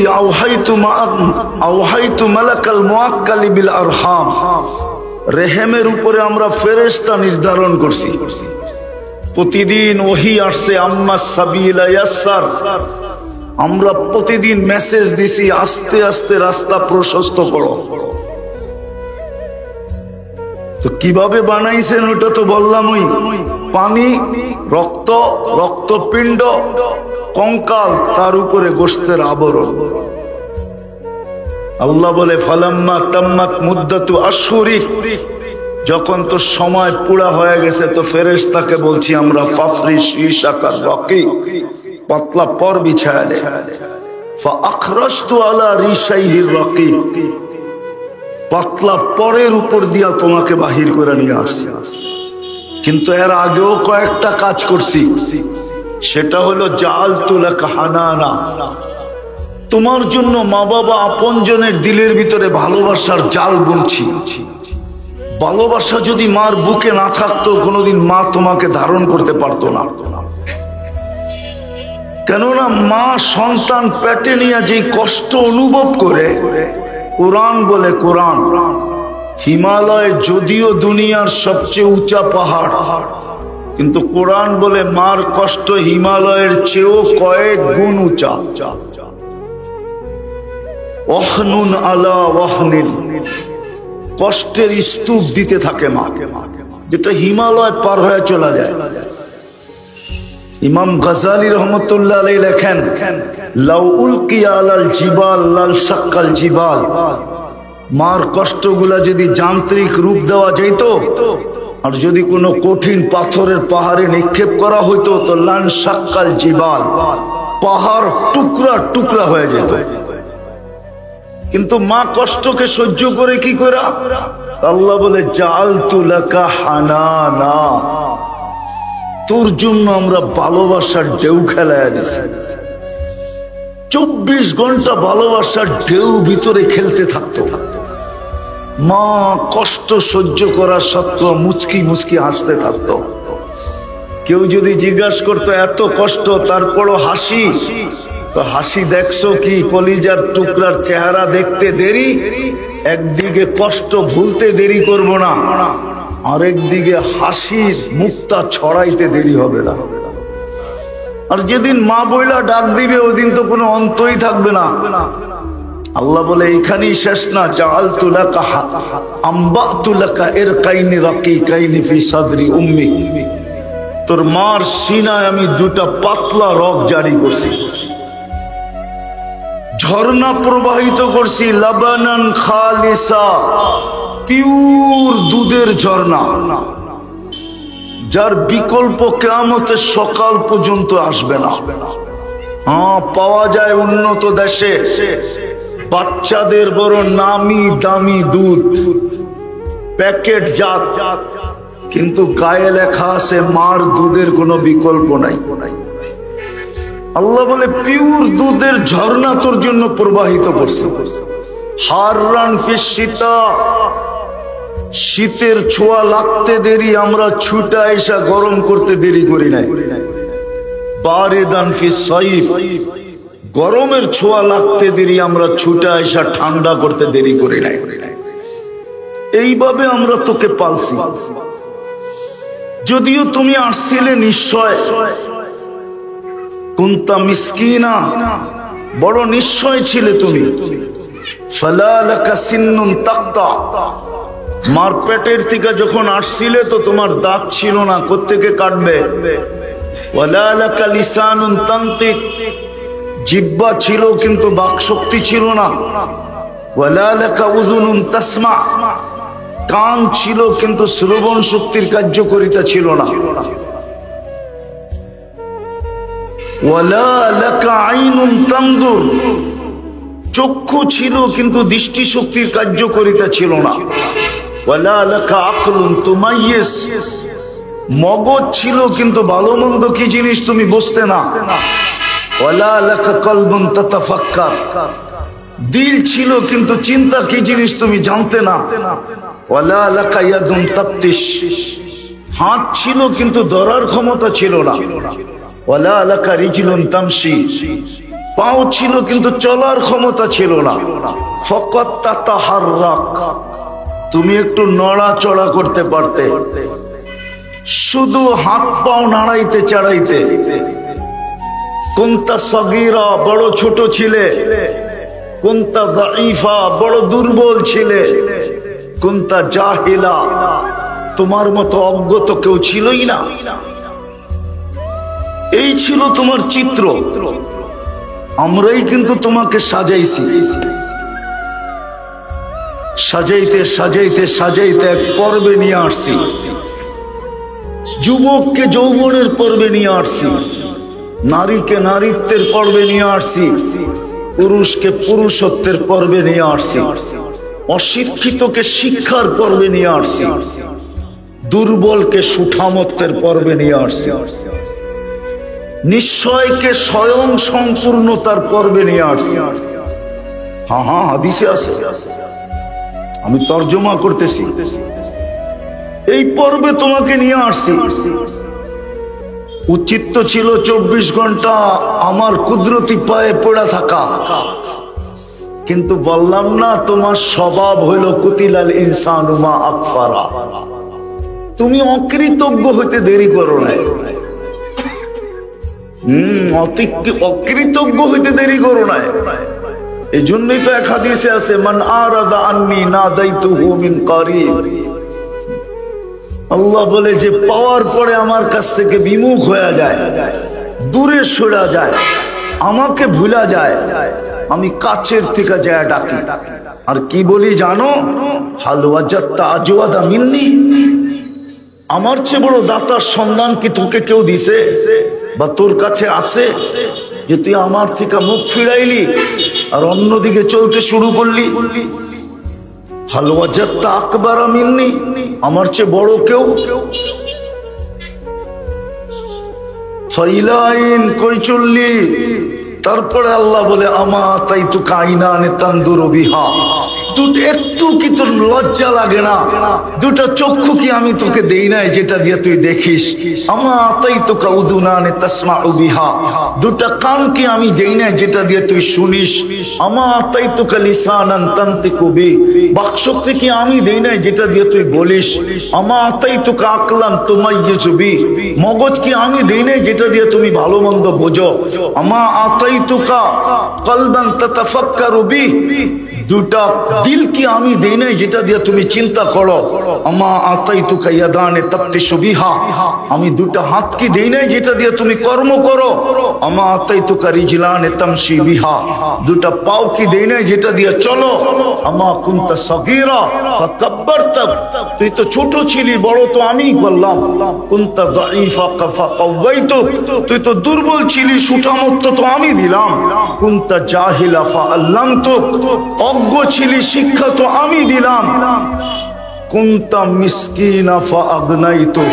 আওহাইতু মালাকাল মুআক্কালি বিল আরহাম, রেহেমের উপরে আমরা ফেরেশতা নির্ধারণ করছি। প্রতিদিন ওহী আসছে, আম্মা সাবিলা ইয়াসসার, আমরা প্রতিদিন মেসেজ দিছি, আস্তে আস্তে রাস্তা প্রশস্ত করো। তো কিভাবে বানাইছেন ওটা তো বললামই, পানি, রক্ত, রক্তপিণ্ড, কঙ্কাল, তার উপরে গোশতের আবরণ। আল্লাহ বলে ফালাম্মা তাম্মাত মুদ্দাতু আশহুরি, যখন তো সময় পুরা হয়ে গেছে তো ফেরেশতাকে বলছি আমরা ফাফরিশ রিশাকার রাকি, পাতলা পর বিছায়া দে। ফাআখরাজতু আলা রিশাইহির রাকি, পাতলা পরের উপর দিয়া তোমাকে বাহির করে নিয়ে আসছি। কিন্তু এর আগেও কয়েকটা কাজ করছি, সেটা হলো জাআলতু লাকা হানানা, তোমার জন্য মা বাবা আপনজনের দিলের ভিতরে ভালোবাসার জাল বুনছি। ভালোবাসা যদি মার বুকে না থাকতো কোনোদিন মা তোমাকে ধারণ করতে পারতো না। কেননা মা সন্তান পেটে নিয়ে যে কষ্ট অনুভব করে, কোরআন বলে, কোরআন হিমালয় যদিও দুনিয়ার সবচেয়ে উঁচা পাহাড়, কিন্তু কোরআন বলে মার কষ্ট হিমালয়ের চেয়েও কয়েক গুণ উঁচা। ওহনুন আলা ওহনিন, কষ্টের স্তূপ দিতে থাকে মা, যেটা হিমালয় পার হয়ে চলা যায়। ইমাম গাজালি রহমতুল্লাহ আলাইহি লেখেন, লাউ উলকিয়া আলাল জিবাল লাল শাক্কাল জিবাল, মার কষ্টগুলা যদি যান্ত্রিক রূপ দেওয়া যেত আর যদি কোনো কঠিন পাথরের পাহাড়ে নিক্ষেপ করা হইতো তো লান শাক্কাল জিবাল, পাহাড় টুকরা টুকরা হয়ে যেত। কিন্তু মা কষ্টকে সহ্য করে কি করে? আল্লাহ বলে জাআলতু লাকা হানানা, তোর জন্য আমরা ভালোবাসার ঢেউ খেলায় দিছি। 24 ঘন্টা ভালোবাসার ঢেউ ভিতরে খেলতে থাকতো। মা কষ্ট সহ্য করা সত্ত্বেও মুচকি মুচকি হাসতে থাকতো। কেউ যদি জিজ্ঞাসা করতো এত কষ্ট তারপরও হাসি, তো হাসি দেখছো কি? কলিজার টুকরার চেহারা দেখতে দেরি, একদিকে কষ্ট ভুলতে দেরি করব না, আরেকদিকে হাসির মুক্তা ছড়াইতে দেরি হবে না। আর যেদিন মা বইলা ডাক দিবে ওদিন তো কোনো অন্তই থাকবে না। আল্লাহ বলে এইখানেই শেষ না, জাআলতু লাকা আম্বাতু লাকা ইরকাইনি রাকিকাইনি ফি সাদরি উম্মি, তোর মার সিনায় আমি দুটা পাতলা রগ জারি করছি, ঝর্ণা প্রবাহিত করছি, লাবানান খালিসা, পিওর দুধের ঝর্ণা, যার বিকল্প কিয়ামতের সকাল পর্যন্ত আসবে না। হ্যাঁ, পাওয়া যায় উন্নত দেশে বাচ্চাদের বড় নামি দামি দুধ, প্যাকেট জাত, কিন্তু গায়ে লেখা আছে মার দুধের কোনো বিকল্প নাই। আল্লাহ বলে পিওর দুধের ঝর্ণা তোর জন্য প্রবাহিত করছে। হাররান ফিস শীতা, শীতের ছোঁয়া লাগতে দেরি, আমরা ছুটা এসা গরম করতে দেরি করি নাই। বারিদান ফিস সাইফ, গরমের ছোঁয়া লাগতে দেরি, আমরা ছুটা এসা ঠান্ডা করতে দেরি করি নাই। এইভাবে আমরা তোকে পালছি। যদিও তুমি আসছিলে নিশ্চয়, কুনতা মিসকিনা, বড় নিশ্চয় ছিলে তুমি। ফালা লাকা সিন্নুন তাক্তা, মার পেটের থেকে যখন আসছিলে তো তোমার দাঁত ছিল না, কোত্থেকে কাটবে? ওয়ালা লাকা লিসানুন তানতিক, জিহ্বা ছিল কিন্তু বাকশক্তি ছিল না। ওয়ালা লাকা উযুনুন তাসমা, কান ছিল কিন্তু শ্রবণ শক্তির কার্যকারিতা ছিল না। ওয়ালা লাকা আইনুন তানজুর, চক্ষু ছিল কিন্তু দৃষ্টি শক্তির কার্যকারিতা ছিল না। ওয়ালা লাকা আকলুন তুমাইয়িজ, মগজ ছিল কিন্তু ভালো মন্দ কি জিনিস তুমি বুঝতে না। ওয়ালা লাকা কলবুন তাতাফাক্কার, দিল ছিল কিন্তু চিন্তা কি জিনিস তুমি জানতে না। ওয়ালা লাকা ইয়াদুন তাবতিশ, হাত ছিল কিন্তু ধরার ক্ষমতা ছিল না। ওয়ালা লাকা রিজলুন তামশি, পাও ছিল কিন্তু চলার ক্ষমতা ছিল না। ফাকাত তাতাহাররাক, তুমি একটু নড়াচড়া করতে পারতে, শুধু হাত পাও নাড়াইতে চাড়াইতে। কুনতা সগীরা, বড় ছোট ছিলে। কুনতা দাঈফা, বড় দুর্বল ছিলে। কুনতা জাহিলা, তোমার মতো অজ্ঞ তো কেউ ছিলই না। এই ছিল তোমার চিত্র। আমরাই কিন্তু তোমাকে সাজাইছি। সাজাইতে সাজাইতে সাজাইতে এক পর্বে নিয়ে আসছি। যুবককে যৌবনের পর্বে নিয়ে আসছি, নারীকে নারীত্বের পর্বে নিয়ে আসছি, পুরুষকে পুরুষত্বের পর্বে নিয়ে আসছি, অশিক্ষিতকে শিক্ষার পর্বে নিয়ে আসছি, দুর্বলকে সুঠামত্বের পর্বে নিয়ে আসছি, নিশ্চয়কে স্বয়ং সম্পূর্ণতার পর্বে নিয়ে আসছি। হ্যাঁ হ্যাঁ, হাদিসে আছে, আমি তর্জমা করতেছি। এই পর্বে তোমাকে নিয়ে আসছি। উচিত তো ছিল 24 ঘন্টা আমার কুদরতি পায়ে পড়ে থাকা, কিন্তু বললাম না তোমার স্বভাব হইল কুতিলাল ইনসানু মা আকফারা। তুমি অকৃতজ্ঞ হইতে দেরি করো নাই। অকৃতজ্ঞ হইতে দেরি করো নাই। এই জন্যই তো এক হাদিসে আছে, মান আরাদা আন্নি নাদাইতুহু মিন কারিব, আল্লাহ বলে যে পাওয়ার পরে আমার কাছ থেকে বিমুখ হয়ে যায়, দূরে সরে যায়, আমাকে ভুলা যায়, আমি কাছের থেকে যায় ডাকি। আর কি বলি জানো? হাল ওয়াজাদতা আজওয়াদা মিন্নি, আমার চেয়ে বড় দাতার সন্ধান কি তোকে কেউ দিছে বা তোর কাছে আছে যে তুই আমার থেকে মুখ ফিরাইলি আর অন্যদিকে চলতে শুরু করলি? হাল ওয়াজাদতা আকবারা মিন্নি, আমার চেয়ে বড় কেউ? ফাইলাইন, কই চললি? তারপরে আল্লাহ বলে আমা তাই তো কাইনানে তানদুরু বিহা, দুটো একটু কি তোর লজ্জা লাগে না? দুটো চক্ষু কি আমি তোকে দেই নাই যেটা দিয়ে তুই দেখিস? আমা তাই তো কাউদুনানে তাসমাউ বিহা, দুটো কান কি আমি দেই নাই যেটা দিয়ে তুই শুনিস? আমা তাই তো কালিসানান তানতিকু বি, বাকশক্তি কি আমি দেই নাই যেটা দিয়ে তুই বলিস? আমা তাই তো কাকলান তুমাইয়িজু বি, মগজ কি আমি দেই নাই যেটা দিয়ে তুমি ভালো মন্দ বোঝো? আমা আতাইতুকা কলবান তাতাফাক্কারু বি, দুটা দিল কি আমি দেই নাই যেটা দিয়ে তুমি চিন্তা করো। আমা আতাইতুকা ইয়াদানে তাবতিশু বিহা, আমি দুটা হাত কি দেই নাই যেটা দিয়ে তুমি কর্ম করো। আমা আতাইতুকা রিজলানে তামশি বিহা, দুটা পাও কি দেই নাই যেটা দিয়ে চলো। আমা কুনতা সগীরা ফাকাব্বারতা, তুই তো ছোট ছিলি, বড় তো আমিই করলাম। কুনতা দাঈফা ফাকাওয়াইতুক, তুই তো দুর্বল ছিলি, সুঠামত্ব তো আমি দিলাম। কুনতা জাহিলা ফাআল্লামতুক, অজ্ঞ ছিলি, শিক্ষা তো আমি দিলাম। কুনতা মিসকিনা ফাআগনাইতুক,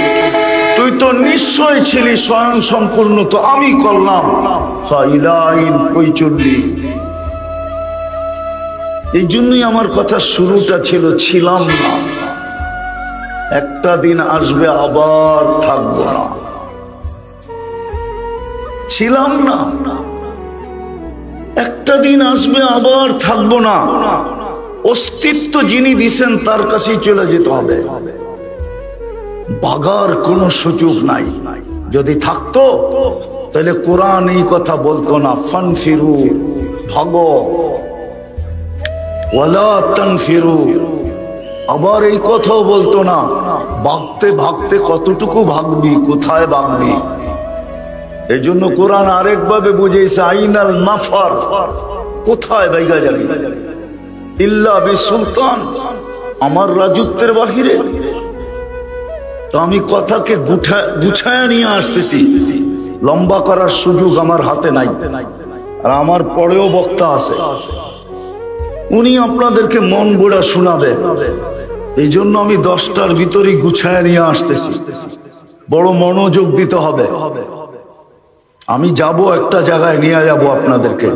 তুই তো নিশ্চয় ছিলি স্বয়ং সম্পূর্ণ, তো আমি করলাম। ফাইলাইন কই চললি। এই জন্যই আমার কথা শুরুটা ছিল ছিলাম না, একটা দিন আসবে আবার থাকবো না। ছিলাম না, একটা দিন আসবে আবার থাকবো না। অস্তিত্ব যিনি দিছেন তার কাছেই চলে যেতে হবে, বাগার কোনো সুযোগ নাই। যদি থাকতো তাহলে কোরআন এই কথা বলতো না, ফানফিরু, ভাগো, ওয়ালা তানফিরু, আবার এই কথাও বলতো না, ভাগতে ভাগতে কতটুকু ভাগবি, কোথায় ভাগবি। এই জন্য কোরআন আরেকভাবে বুঝেছে, আইনাল মাফার, কোথায় বাইগা যাবি। ইল্লা বিসুলতান, আমার রাজত্বের বাহিরে। তো আমি কথাকে গুছায় নিয়ে আসতেছি, লম্বা করার সুযোগ আমার হাতে নাই। আর আমার পরেও বক্তা আছে, উনি আপনাদেরকে মন গোড়া শোনাবে। এই জন্য আমি 10টার ভিতরেই গুছায় নিয়ে আসতেছি। বড় মনোযোগ দিতে হবে। আমি যাব একটা জায়গায়, নিয়ে যাব আপনাদেরকে।